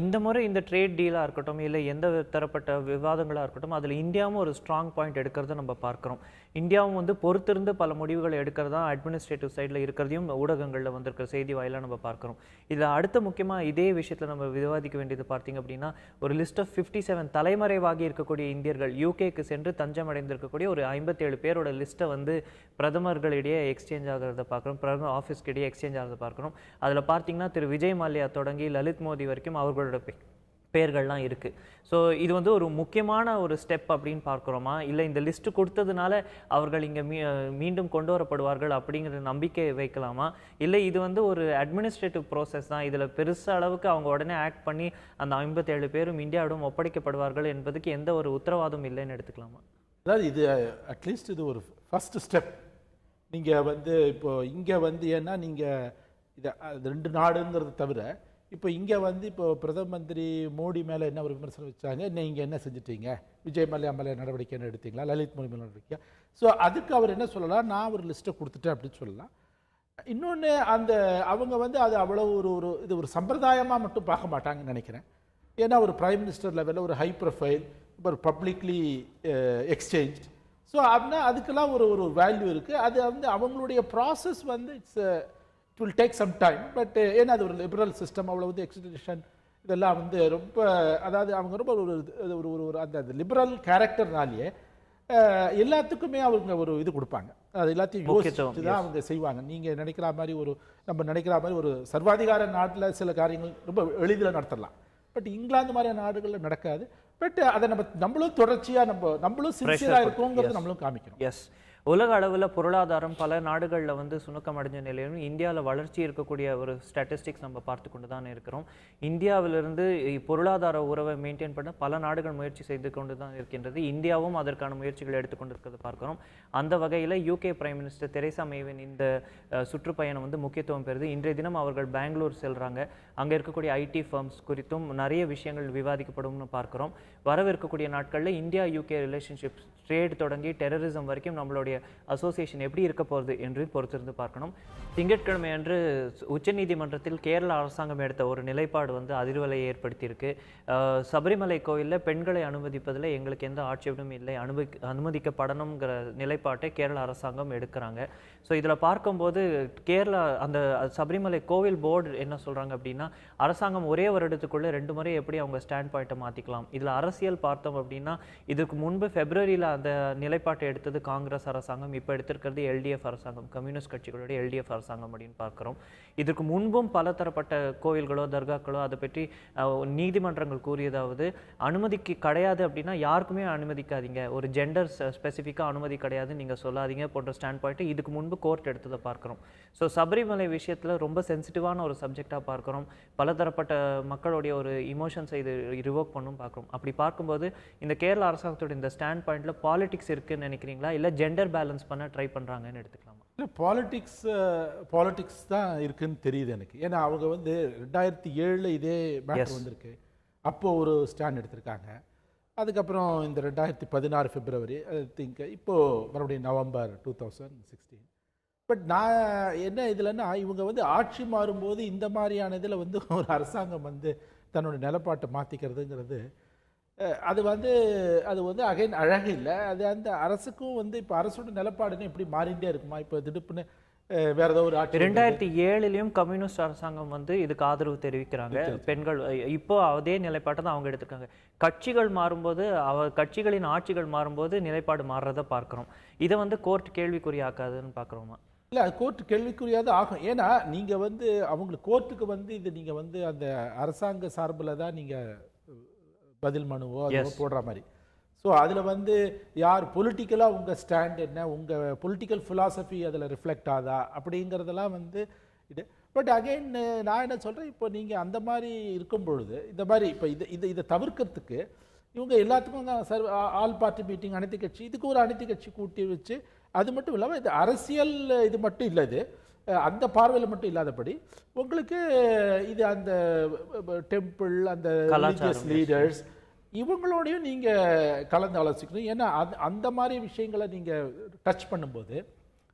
இந்த முறை இந்த ட்ரேட் டீலாக இருக்கட்டும், இல்லை எந்த தரப்பட்ட விவாதங்களாக இருக்கட்டும், அதில் இந்தியாவும் ஒரு ஸ்ட்ராங் பாயிண்ட் எடுக்கிறத நம்ம பார்க்குறோம். இந்தியாவும் வந்து பொறுத்திருந்து பல முடிவுகளை எடுக்கிறதா அட்மினிஸ்ட்ரேட்டிவ் சைடில் இருக்கிறதையும் ஊடகங்களில் வந்திருக்கிற செய்தி வாயிலாக நம்ம பார்க்குறோம். இதில் அடுத்த முக்கியமாக இதே விஷயத்தில் நம்ம விவாதிக்க வேண்டியது பார்த்தீங்க அப்படின்னா, ஒரு லிஸ்ட் ஆஃப் 57 தலைமறைவாகி இருக்கக்கூடிய இந்தியர்கள் யூகேக்கு சென்று தஞ்சம் அடைந்திருக்கக்கூடிய ஒரு 57 பேரோட லிஸ்ட்டை வந்து பிரதமர்களிடையே எக்ஸ்சேஞ்ச் ஆகிறத பார்க்குறோம், பிரதமர் ஆஃபீஸ்க்கு இடையே எக்ஸ்சேஞ்ச் ஆகிறத பார்க்குறோம். அதில் பார்த்தீங்கன்னா திரு விஜய் மல்லையா தொடங்கி லலித் மோடி வரைக்கும் அவர்களோட பெயர்கள்லாம் இருக்குது. ஸோ இது வந்து ஒரு முக்கியமான ஒரு ஸ்டெப் அப்படின்னு பார்க்குறோமா, இல்லை இந்த லிஸ்ட்டு கொடுத்ததுனால அவர்கள் இங்கே மீண்டும் கொண்டு வரப்படுவார்கள் அப்படிங்கிற நம்பிக்கை வைக்கலாமா, இல்லை இது வந்து ஒரு அட்மினிஸ்ட்ரேட்டிவ் ப்ராசஸ் தான், இதில் பெருசு அளவுக்கு அவங்க உடனே ஆக்ட் பண்ணி அந்த 57 பேரும் இந்தியாவிடம் ஒப்படைக்கப்படுவார்கள் என்பதுக்கு எந்த ஒரு உத்தரவாதம் இல்லைன்னு எடுத்துக்கலாமா? அதாவது இது அட்லீஸ்ட் இது ஒரு ஃபர்ஸ்ட் ஸ்டெப். நீங்கள் வந்து இப்போ இங்கே வந்து ஏன்னா நீங்கள் இதை 2 நாடுங்கிறது தவிர இப்போ இங்கே வந்து இப்போ பிரதம மந்திரி மோடி மேலே என்ன ஒரு விமர்சனம் வச்சாங்க, நீங்கள் என்ன செஞ்சிட்டீங்க, விஜய் மல்லையா மேலே நடவடிக்கை என்ன எடுத்தீங்களா, லலித் மோடி மேலே நடவடிக்கை. ஸோ அதுக்கு அவர் என்ன சொல்லலாம், நான் ஒரு லிஸ்ட்டை கொடுத்துட்டேன் அப்படின்னு சொல்லலாம். இன்னொன்று அவங்க வந்து அது அவ்வளோ ஒரு சம்பிரதாயமாக மட்டும் பார்க்க மாட்டாங்கன்னு நினைக்கிறேன். ஏன்னா ஒரு பிரைம் மினிஸ்டர் லெவலில் ஒரு ஹை ப்ரொஃபைல், ஒரு பப்ளிக்லி எக்ஸ்சேஞ்ச். ஸோ அப்படின்னா அதுக்கெல்லாம் ஒரு வேல்யூ இருக்குது. அது வந்து அவங்களுடைய ப்ராசஸ் வந்து it will take some time. But ஏன்னா அது ஒரு லிபரல் சிஸ்டம், அவ்வளோ வந்து எக்ஸ்டென்ஷன் இதெல்லாம் வந்து ரொம்ப, அதாவது அவங்க ரொம்ப ஒரு அந்த லிபரல் கேரக்டர்னாலேயே எல்லாத்துக்குமே அவங்க ஒரு இது கொடுப்பாங்க. அது எல்லாத்தையும் யோசிச்சு தான் அவங்க செய்வாங்க. நீங்கள் நினைக்கிற மாதிரி நம்ம நினைக்கிற மாதிரி ஒரு சர்வாதிகார நாட்டில் சில காரியங்கள் ரொம்ப எளிதில் நடத்தலாம். பட் இங்கிலாந்து மாதிரியான நாடுகளில் நடக்காது. பட் அதை நம்மளும் தொடர்ச்சியாக நம்மளும் சின்சியராக இருக்கோங்கிறது நம்மளும் காமிக்கணும். எஸ், உலக அளவில் பொருளாதாரம் பல நாடுகளில் வந்து சுணக்கம் அடைஞ்ச நிலையிலும் இந்தியாவில் வளர்ச்சி இருக்கக்கூடிய ஒரு ஸ்டாட்டிஸ்டிக்ஸ் நம்ம பார்த்து கொண்டு தான் இருக்கிறோம். இந்தியாவிலிருந்து பொருளாதார உறவை மெயின்டைன் பண்ண பல நாடுகள் முயற்சி செய்து கொண்டு தான் இருக்கின்றது. இந்தியாவும் அதற்கான முயற்சிகளை எடுத்துக்கொண்டு இருக்கிறத பார்க்கிறோம். அந்த வகையில் யூகே பிரைம் மினிஸ்டர் தெரேசா மேவின் இந்த சுற்றுப்பயணம் வந்து முக்கியத்துவம் பெறுது. இன்றைய தினம் அவர்கள் பெங்களூர் செல்கிறாங்க. அங்கே இருக்கக்கூடிய ஐடி ஃபர்ம்ஸ் குறித்தும் நிறைய விஷயங்கள் விவாதிக்கப்படும்னு பார்க்கிறோம். வரவிருக்கக்கூடிய நாட்களில் இந்தியா யூகே ரிலேஷன்ஷிப் ட்ரேட் தொடங்கி டெரரிசம் வரைக்கும் நம்மளுடைய அசோசியேஷன் எப்படி இருக்க போகிறது என்று பொறுத்திருந்து பார்க்கணும். திங்கட்கிழமை அன்று உச்சநீதிமன்றத்தில் கேரள அரசாங்கம் எடுத்த ஒரு நிலைப்பாடு வந்து அதிர்வலையை ஏற்படுத்தியிருக்கு. சபரிமலை கோயிலில் பெண்களை அனுமதிப்பதில் எங்களுக்கு எந்த ஆட்சேபமும் இல்லை, அனுமதிக்கப்படணுங்கிற நிலைப்பாட்டை கேரள அரசாங்கம் எடுக்கிறாங்க. ஸோ இதில் பார்க்கும்போது கேரளா அந்த சபரிமலை கோவில் போர்டு என்ன சொல்கிறாங்க அப்படின்னா, அரசாங்கம் ஒரே வருடத்துக்குள்ளே 2 முறை எப்படி அவங்க ஸ்டாண்ட் பாயிண்ட்டை மாற்றிக்கலாம். இதில் அரசியல் பார்த்தோம் அப்படின்னா, இதுக்கு முன்பு பிப்ரவரியில் அந்த நிலைப்பாட்டை எடுத்தது காங்கிரஸ் அரசாங்கம், இப்போ எடுத்திருக்கிறது எல்டிஎஃப் அரசாங்கம், கம்யூனிஸ்ட் கட்சிகளுடைய எல்டிஎஃப் அரசாங்கம் அப்படின்னு பார்க்குறோம். இதுக்கு முன்பும் பல தரப்பட்ட கோவில்களோ தர்காக்களோ அதை பற்றி நீதிமன்றங்கள் கூறியதாவது, அனுமதிக்கு கிடையாது அப்படின்னா யாருக்குமே அனுமதிக்காதீங்க, ஒரு ஜெண்டர் ஸ்பெசிஃபிக்காக அனுமதி கிடையாது நீங்கள் சொல்லாதீங்க போன்ற ஸ்டாண்ட் பாயிண்ட்டை இதுக்கு முன்பு கோர்ட் எடுத்ததை பார்க்குறோம். ஸோ சபரிமலை விஷயத்தில் ரொம்ப சென்சிட்டிவான ஒரு சப்ஜெக்டாக பார்க்குறோம். பலதரப்பட்ட மக்களுடைய ஒரு இமோஷன்ஸை இது ரிவோக் பண்ணும் பார்க்குறோம். அப்படி பார்க்கும்போது இந்த கேரள அரசாங்கத்தோட இந்த ஸ்டாண்ட் பாயிண்ட்ல பாலிடிக்ஸ் இருக்குன்னு நினைக்கிறீங்களா, இல்லை ஜெண்டர் பேலன்ஸ் பண்ண ட்ரை பண்ணுறாங்கன்னு எடுத்துக்கலாமா? பாலிடிக்ஸ் தான் இருக்குன்னு தெரியுது எனக்கு. ஏன்னா அவங்க வந்து 2007 இதே மேட்டர் வந்திருக்கு, அப்போ ஒரு ஸ்டாண்ட் எடுத்திருக்காங்க. அதுக்கப்புறம் இந்த 2016 பிப்ரவரி திங்க் இப்போ மறுபடியும் நவம்பர் 2016. பட் நான் என்ன இதுலன்னா, இவங்க வந்து ஆட்சி மாறும்போது இந்த மாதிரியான இதில் வந்து ஒரு அரசாங்கம் வந்து தன்னோட நிலப்பாட்டை மாற்றிக்கிறதுங்கிறது அது வந்து அகைன் அழகு இல்லை. அது அந்த அரசுக்கும் வந்து இப்போ அரசோட நிலப்பாடுன்னு எப்படி மாறிண்டே இருக்குமா? இப்போ திடுப்புன்னு வேற ஏதோ ஒரு ஆட்சி 2007 கம்யூனிஸ்ட் அரசாங்கம் வந்து இதுக்கு ஆதரவு தெரிவிக்கிறாங்க. பெண்கள் இப்போ அதே நிலைப்பாட்டை தான் அவங்க எடுத்திருக்காங்க. கட்சிகள் மாறும்போது கட்சிகளின் ஆட்சிகள் மாறும்போது நிலைப்பாடு மாறுறதை பார்க்கிறோம். இதை வந்து கோர்ட் கேள்விக்குறியாக்காதுன்னு பார்க்குறோமா? இல்லை, அது கோர்ட் கேள்விக்குறியாவது ஆகும். ஏன்னா நீங்கள் வந்து அவங்களுக்கு கோர்ட்டுக்கு வந்து இது நீங்கள் வந்து அந்த அரசாங்க சார்பில் தான் நீங்கள் பதில் மனுவோ அதோ போடுற மாதிரி. ஸோ அதில் வந்து யார் பொலிட்டிக்கலாக உங்கள் ஸ்டாண்ட் என்ன, உங்கள் பொலிட்டிக்கல் ஃபிலாசபி அதில் ரிஃப்ளெக்ட் ஆகுதா அப்படிங்கிறதெல்லாம் வந்து இது. பட் அகைன் நான் என்ன சொல்கிறேன், இப்போ நீங்கள் அந்த மாதிரி இருக்கும் பொழுது இந்த மாதிரி இப்போ இதை தவிர்க்கிறதுக்கு இவங்க எல்லாத்துக்கும் தான் ஆல் பார்ட்டி மீட்டிங், அனைத்து கட்சி, இதுக்கு ஒரு அனைத்து கட்சி கூட்டி வச்சு, அது மட்டும் இல்லாமல் இது அரசியல் இது மட்டும் இல்லை, இது அந்த பார்வையில் மட்டும் இல்லாதபடி உங்களுக்கு இது அந்த டெம்பிள், அந்த ரிலீஜியஸ் லீடர்ஸ் இவங்களோடையும் நீங்கள் கலந்து ஆலோசிக்கணும். ஏன்னா அந்த மாதிரி விஷயங்களை நீங்கள் டச் பண்ணும்போது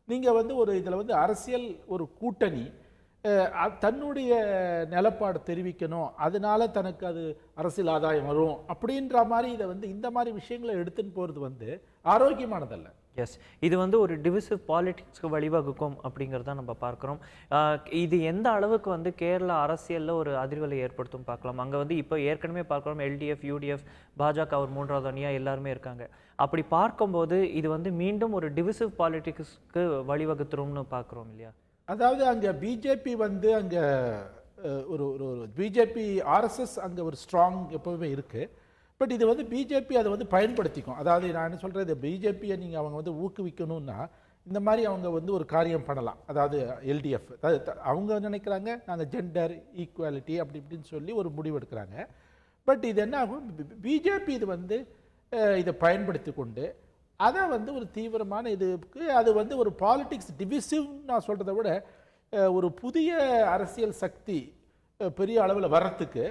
நீங்கள் வந்து ஒரு இதில் வந்து அரசியல் ஒரு கூட்டணி தன்னுடைய நிலப்பாடு தெரிவிக்கணும், அதனால தனக்கு அது அரசியல் ஆதாயம் வரும் அப்படின்ற மாதிரி இதை வந்து இந்த மாதிரி விஷயங்களை எடுத்துன்னு போகிறது வந்து ஆரோக்கியமானதல்ல. எஸ், இது வந்து ஒரு டிவிசிவ் பாலிடிக்ஸ்க்கு வழிவகுக்கும் அப்படிங்கிறத நம்ம பார்க்குறோம். இது எந்த அளவுக்கு வந்து கேரளா அரசியலில் ஒரு அதிர்வலை ஏற்படுத்தும் பார்க்கலாம். அங்கே வந்து இப்போ ஏற்கனவே பார்க்குறோம் எல்டிஎஃப், யூடிஎஃப், பாஜக ஒரு மூன்றாவது அணியாக எல்லாருமே இருக்காங்க. அப்படி பார்க்கும்போது இது வந்து மீண்டும் ஒரு டிவிசிவ் பாலிடிக்ஸ்க்கு வழிவகுத்துரும்னு பார்க்குறோம் இல்லையா? அதாவது அங்கே பிஜேபி வந்து அங்கே ஒரு பிஜேபி ஆர்எஸ்எஸ் அங்கே ஒரு ஸ்ட்ராங் எப்போவுமே இருக்குது. பட் இது வந்து பிஜேபி அதை வந்து பயன்படுத்திக்கும். அதாவது நான் என்ன சொல்கிறேன், இந்த பிஜேபியை நீங்கள் அவங்க வந்து ஊக்குவிக்கணும்னா இந்த மாதிரி அவங்க வந்து ஒரு காரியம் பண்ணலாம். அதாவது எல்டிஎஃப் அவங்க நினைக்கிறாங்க நாங்கள் ஜெண்டர் ஈக்குவாலிட்டி அப்படி இப்படின்னு சொல்லி ஒரு முடிவு எடுக்கிறாங்க. பட் இது என்ன ஆகும், பிஜேபி இது வந்து இதை பயன்படுத்தி கொண்டு அதை வந்து ஒரு தீவிரமான இதுக்கு அது வந்து ஒரு பாலிடிக்ஸ் டிவிசிவ் நான் சொல்கிறத விட ஒரு புதிய அரசியல் சக்தி பெரிய அளவில் வர்றதுக்கு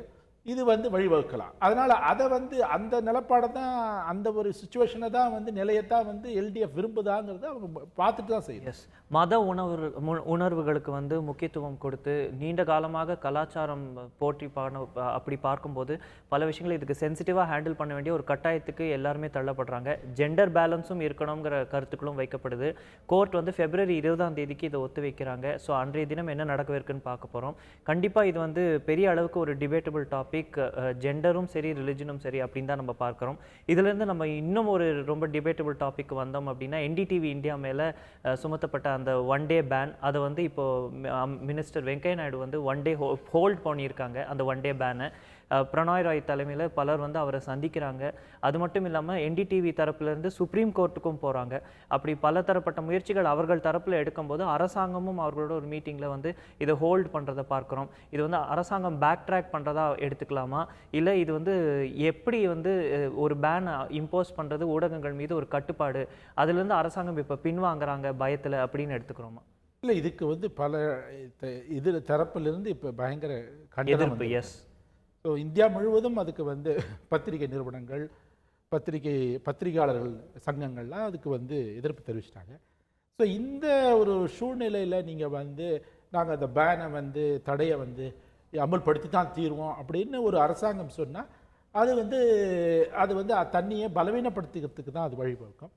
இது வந்து வழிவகுக்கலாம். அதனால் அதை வந்து அந்த நிலப்பாடை தான், அந்த ஒரு சுச்சுவேஷனை தான் வந்து நிலையத்தான் வந்து எல்டிஎஃப் விரும்புதாங்கிறத அவங்க பார்த்துட்டு தான் செய்யும். எஸ், மத உணர்வுகளுக்கு வந்து முக்கியத்துவம் கொடுத்து நீண்ட காலமாக கலாச்சாரம் போற்றி அப்படி பார்க்கும்போது பல விஷயங்கள் இதுக்கு சென்சிட்டிவாக ஹேண்டில் பண்ண வேண்டிய ஒரு கட்டாயத்துக்கு எல்லாருமே தள்ளப்படுறாங்க. ஜெண்டர் பேலன்ஸும் இருக்கணுங்கிற கருத்துக்களும் வைக்கப்படுது. கோர்ட் வந்து February 20 இதை ஒத்து வைக்கிறாங்க. ஸோ அன்றைய தினம் என்ன நடக்கவிருக்குன்னு பார்க்க போகிறோம். கண்டிப்பாக இது வந்து பெரிய அளவுக்கு ஒரு டிபேட்டபிள் டாபிக். ஜெண்டரும் சரி ரிலிஜனும் சரி அப்படின்னு தான் நம்ம பார்க்குறோம். இதுலேருந்து நம்ம இன்னும் ஒரு ரொம்ப டிபேட்டபிள் டாபிக் வந்தோம் அப்படின்னா, என்டிடிவி இந்தியா மேலே சுமத்தப்பட்ட அந்த ஒன் டே பேன், அதை வந்து இப்போ மினிஸ்டர் வெங்கையா நாயுடு வந்து ஒன் டே ஹோல்ட் பண்ணியிருக்காங்க. அந்த ஒன் டே பேனை பிரணாய் ராய் தலைமையில் பலர் வந்து அவரை சந்திக்கிறாங்க. அது மட்டும் இல்லாமல் என்டிடிவி தரப்புலேருந்து சுப்ரீம் கோர்ட்டுக்கும் போகிறாங்க. அப்படி பல தரப்பட்ட முயற்சிகள் அவர்கள் தரப்பில் எடுக்கும்போது அரசாங்கமும் அவர்களோட ஒரு மீட்டிங்கில் வந்து இதை ஹோல்ட் பண்ணுறதை பார்க்குறோம். இது வந்து அரசாங்கம் பேக் ட்ராக் பண்ணுறதா எடுத்துக்கலாமா, இல்லை இது வந்து எப்படி வந்து ஒரு பேன் இம்போஸ் பண்ணுறது, ஊடகங்கள் மீது ஒரு கட்டுப்பாடு, அதுலேருந்து அரசாங்கம் இப்போ பின்வாங்குறாங்க பயத்தில் அப்படின்னு எடுத்துக்கிறோமா? இல்லை, இதுக்கு வந்து பல இது தரப்பிலிருந்து இப்போ பயங்கர கண்டனம். எஸ், ஸோ இந்தியா முழுவதும் அதுக்கு வந்து பத்திரிகை நிறுவனங்கள், பத்திரிகையாளர்கள் சங்கங்கள்லாம் அதுக்கு வந்து எதிர்ப்பு தெரிவிச்சிட்டாங்க. ஸோ இந்த ஒரு சூழ்நிலையில் நீங்கள் வந்து நாங்கள் அந்த பேனை வந்து தடையை வந்து அமல்படுத்தி தான் தீர்வோம் அப்படின்னு ஒரு அரசாங்கம் சொன்னால் அது வந்து தண்ணியை பலவீனப்படுத்திக்கிறதுக்கு தான் அது வழிவகுக்கும்.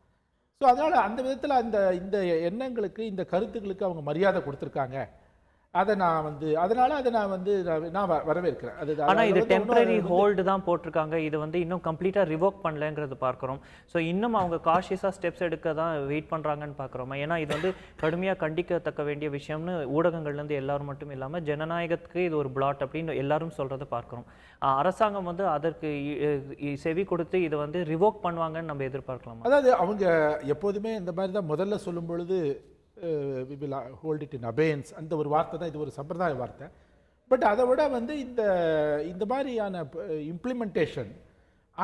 ஸோ அதனால் அந்த விதத்தில் இந்த எண்ணங்களுக்கு, இந்த கருத்துக்களுக்கு அவங்க மரியாதை கொடுத்துருக்காங்க. அதை நான் வந்து நான் வரவேற்கிறேன். ஆனால் இது டெம்பரரி ஹோல்டு தான் போட்டிருக்காங்க. இது வந்து இன்னும் கம்ப்ளீட்டாக ரிவோக் பண்ணலங்கிறது பார்க்குறோம். ஸோ இன்னும் அவங்க காஷியஸாக ஸ்டெப்ஸ் எடுக்க தான் வெயிட் பண்ணுறாங்கன்னு பார்க்குறோமா? ஏன்னா இது வந்து கடுமையாக கண்டிக்கத்தக்க வேண்டிய விஷயம்னு ஊடகங்கள்லேருந்து எல்லாரும் மட்டும் இல்லாமல் ஜனநாயகத்துக்கு இது ஒரு பிளாட் அப்படின்னு எல்லாரும் சொல்கிறத பார்க்குறோம். அரசாங்கம் வந்து அதற்கு செவி கொடுத்து இதை வந்து ரிவோக் பண்ணுவாங்கன்னு நம்ம எதிர்பார்க்கலாம். அதாவது அவங்க எப்போதுமே இந்த மாதிரி தான் முதல்ல சொல்லும் பொழுது we will hold it in abeyance அந்த ஒரு வார்த்தை தான், இது ஒரு சம்பிரதாய வார்த்தை. பட் அதை விட வந்து இந்த மாதிரியான இம்ப்ளிமெண்டேஷன்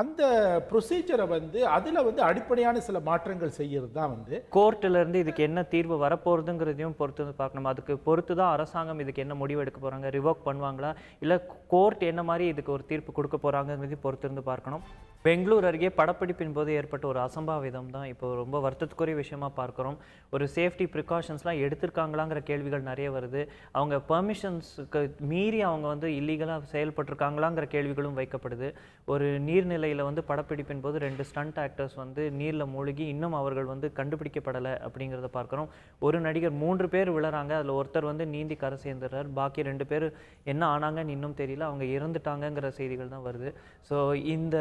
அந்த ப்ரொசீஜரை வந்து அதில் வந்து அடிப்படையான சில மாற்றங்கள் செய்யறது தான் வந்து கோர்ட்ல இருந்து இதுக்கு என்ன தீர்வு வரப்போறதுங்கிறதையும் பொறுத்து வந்து பார்க்கணும். அதுக்கு பொறுத்து தான் அரசாங்கம் இதுக்கு என்ன முடிவு எடுக்க போறாங்க, ரிவோக் பண்ணுவாங்களா இல்லை கோர்ட் என்ன மாதிரி இதுக்கு ஒரு தீர்ப்பு கொடுக்க போறாங்கிறதையும் பொறுத்து இருந்து பார்க்கணும். பெங்களூர் அருகே படப்பிடிப்பின் போது ஏற்பட்ட ஒரு அசம்பாவிதம் தான் இப்போ ரொம்ப வருத்தத்துக்குரிய விஷயமா பார்க்குறோம். ஒரு சேஃப்டி ப்ரிகாஷன்ஸ்லாம் எடுத்திருக்காங்களாங்கிற கேள்விகள் நிறைய வருது. அவங்க பெர்மிஷன்ஸுக்கு மீறி அவங்க வந்து இல்லீகலாக செயல்பட்டிருக்காங்களாங்கிற கேள்விகளும் வைக்கப்படுது. ஒரு நீர்நிலையில் வந்து படப்பிடிப்பின் போது 2 ஸ்டண்ட் ஆக்டர்ஸ் வந்து நீரில் மூழ்கி இன்னும் அவர்கள் வந்து கண்டுபிடிக்கப்படலை அப்படிங்கிறத பார்க்குறோம். ஒரு நடிகர் 3 பேர் விழுறாங்க, அதில் ஒருத்தர் வந்து நீந்தி கரை சேர்ந்துடுறார். பாக்கி 2 பேர் என்ன ஆனாங்கன்னு இன்னும் தெரியல, அவங்க இறந்துட்டாங்கங்கிற செய்திகள் தான் வருது. ஸோ இந்த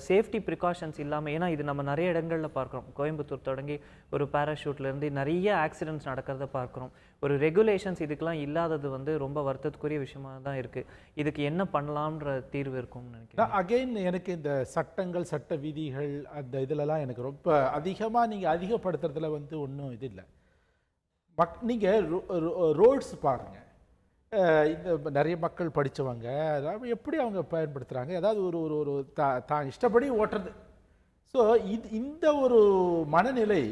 சேஃப்டி ப்ரிகாஷன்ஸ் இல்லாமல், ஏன்னா இது நம்ம நிறைய இடங்களில் பார்க்குறோம். கோயம்புத்தூர் தொடங்கி ஒரு பேராஷூட்லேருந்து நிறைய ஆக்சிடென்ட்ஸ் நடக்கிறத பார்க்குறோம். ஒரு ரெகுலேஷன்ஸ் இதுக்கெல்லாம் இல்லாதது வந்து ரொம்ப வருத்தத்துக்குரிய விஷயமா தான் இருக்குது. இதுக்கு என்ன பண்ணலாம்ன்ற தீர்வு இருக்கும்னு நினைக்கிறேன். அகைன் எனக்கு இந்த சட்டங்கள் சட்ட விதிகள் அந்த இதிலலாம் எனக்கு ரொம்ப அதிகமாக நீங்கள் அதிகப்படுத்துறதுல வந்து ஒன்றும் இது இல்லை. நீங்கள் ரோட்ஸ் பாருங்கள், இந்த நிறைய மக்கள் படித்தவங்க அதாவது எப்படி அவங்க பயன்படுத்துகிறாங்க, ஏதாவது ஒரு ஒரு ஒரு தான் இஷ்டப்படி ஓட்டுறது. ஸோ இந்த ஒரு மனநிலை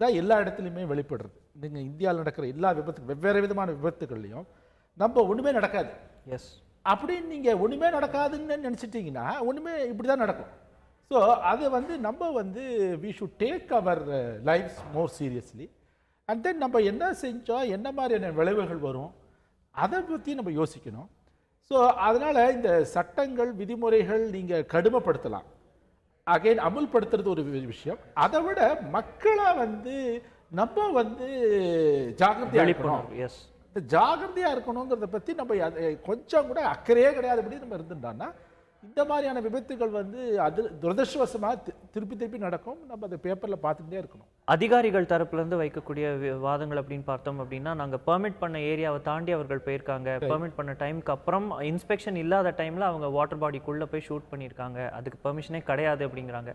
தான் எல்லா இடத்துலையுமே வெளிப்படுறது. நீங்கள் இந்தியாவில் நடக்கிற எல்லா வெவ்வேறு விதமான விபத்துகள்லையும் நம்ம ஒன்றுமே நடக்காது எஸ் அப்படின்னு நீங்கள் ஒன்றுமே நடக்காதுன்னு நினச்சிட்டிங்கன்னா ஒன்றுமே இப்படி தான் நடக்கும். ஸோ அதை வந்து நம்ம வந்து we should take our lives more seriously. And then நம்ம என்ன செஞ்சோம், என்ன மாதிரியான விளைவுகள் வரும், அதை பற்றி நம்ம யோசிக்கணும். ஸோ அதனால் இந்த சட்டங்கள் விதிமுறைகள் நீங்கள் கடுமைப்படுத்தலாம், அகைன் அமுல்படுத்துறது ஒரு விஷயம். அதை விட மக்களை வந்து நம்ம வந்து ஜாகிரதையாக இருக்கணும். எஸ் ஜாகிரதையாக இருக்கணுங்கிறத பற்றி நம்ம கொஞ்சம் கூட அக்கறையே கிடையாது அப்படி நம்ம இருந்துட்டோம்னா இந்த மாதிரியான விபத்துகள் வந்து அது துரதிருஷ்டவசமாக திருப்பி திருப்பி நடக்கும். நம்ம அதை பேப்பரில் பார்த்துட்டே இருக்கணும். அதிகாரிகள் தரப்புலேருந்து வைக்கக்கூடிய வாதங்கள் அப்படின்னு பார்த்தோம் அப்படின்னா, நாங்கள் பெர்மிட் பண்ண ஏரியாவை தாண்டி அவர்கள் போயிருக்காங்க, பெர்மிட் பண்ண டைமுக்கு அப்புறம் இன்ஸ்பெக்ஷன் இல்லாத டைமில் அவங்க வாட்டர் பாடிக்குள்ளே போய் ஷூட் பண்ணியிருக்காங்க, அதுக்கு பெர்மிஷனே கிடையாது அப்படிங்கிறாங்க.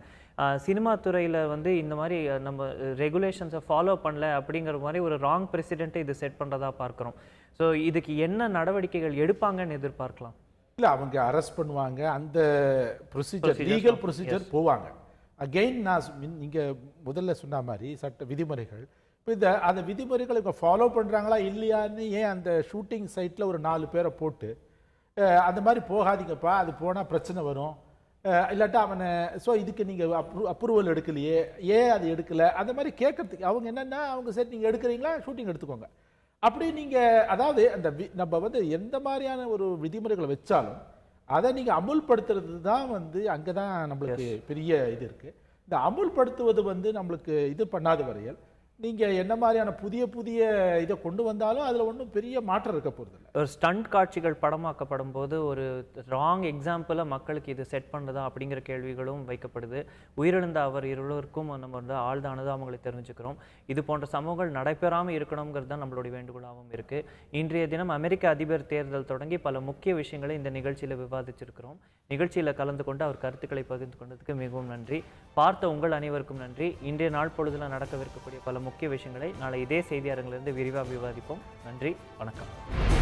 சினிமா துறையில் வந்து இந்த மாதிரி நம்ம ரெகுலேஷன்ஸை ஃபாலோ பண்ணல அப்படிங்கிற மாதிரி ஒரு ராங் ப்ரெசிடென்ட்டை இது செட் பண்ணுறதா பார்க்குறோம். ஸோ இதுக்கு என்ன நடவடிக்கைகள் எடுப்பாங்கன்னு எதிர்பார்க்கலாம்? இல்லை, அவங்க அரெஸ்ட் பண்ணுவாங்க, அந்த ப்ரொசீஜர் லீகல் ப்ரொசீஜர் போவாங்க. அகெயின் நான் நீங்கள் முதல்ல சொன்ன மாதிரி சட்ட விதிமுறைகள் இப்போ அந்த விதிமுறைகளை இவங்க ஃபாலோ பண்ணுறாங்களா இல்லையான்னு ஏன் அந்த ஷூட்டிங் சைட்டில் ஒரு 4 பேரை போட்டு அந்த மாதிரி போகாதீங்கப்பா, அது போனால் பிரச்சனை வரும், இல்லாட்டா அவனை ஸோ இதுக்கு நீங்கள் அப்ரூவல் எடுக்கலையே, ஏன் அது எடுக்கலை, அந்த மாதிரி கேட்கறதுக்கு அவங்க என்னென்னா அவங்க சரி நீங்கள் எடுக்கிறீங்களா ஷூட்டிங் எடுத்துக்கோங்க அப்படி நீங்கள் அதாவது அந்த நம்ம வந்து எந்த மாதிரியான ஒரு விதிமுறைகளை வச்சாலும் அதை நீங்கள் அமுல்படுத்துறது தான் வந்து அங்கே தான் நம்மளுக்கு பெரிய இது இருக்குது. இந்த அமுல்படுத்துவது வந்து நம்மளுக்கு இது பண்ணாத வரையில் நீங்கள் என்ன மாதிரியான புதிய புதிய இதை கொண்டு வந்தாலும் அதில் ஒன்றும் பெரிய மாற்றம் இருக்க போகிறதில்ல. ஒரு ஸ்டண்ட் காட்சிகள் படமாக்கப்படும் போது ஒரு ராங் எக்ஸாம்பிளை மக்களுக்கு இது செட் பண்ணுறதா அப்படிங்கிற கேள்விகளும் வைக்கப்படுது. உயிரிழந்த அவர் இருவருக்கும் நம்ம வந்து ஆழ்ந்தானது அவங்களை தெரிஞ்சுக்கிறோம். இது போன்ற சம்பவங்கள் நடைபெறாமல் இருக்கணுங்கிறது தான் நம்மளுடைய வேண்டுகோளாகவும் இருக்குது. இன்றைய தினம் அமெரிக்க அதிபர் தேர்தல் தொடங்கி பல முக்கிய விஷயங்களை இந்த நிகழ்ச்சியில் விவாதிச்சிருக்கிறோம். நிகழ்ச்சியில் கலந்து கொண்டு அவர் கருத்துக்களை பகிர்ந்து கொண்டதுக்கு மிகவும் நன்றி. பார்த்த உங்கள் அனைவருக்கும் நன்றி. இன்றைய நாள் பொழுதில் நடக்கவிருக்கக்கூடிய பல முக்கிய விஷயங்களை நாளை இதே செய்தி அரங்கிலிருந்து விரிவாக விவாதிப்போம். நன்றி, வணக்கம்.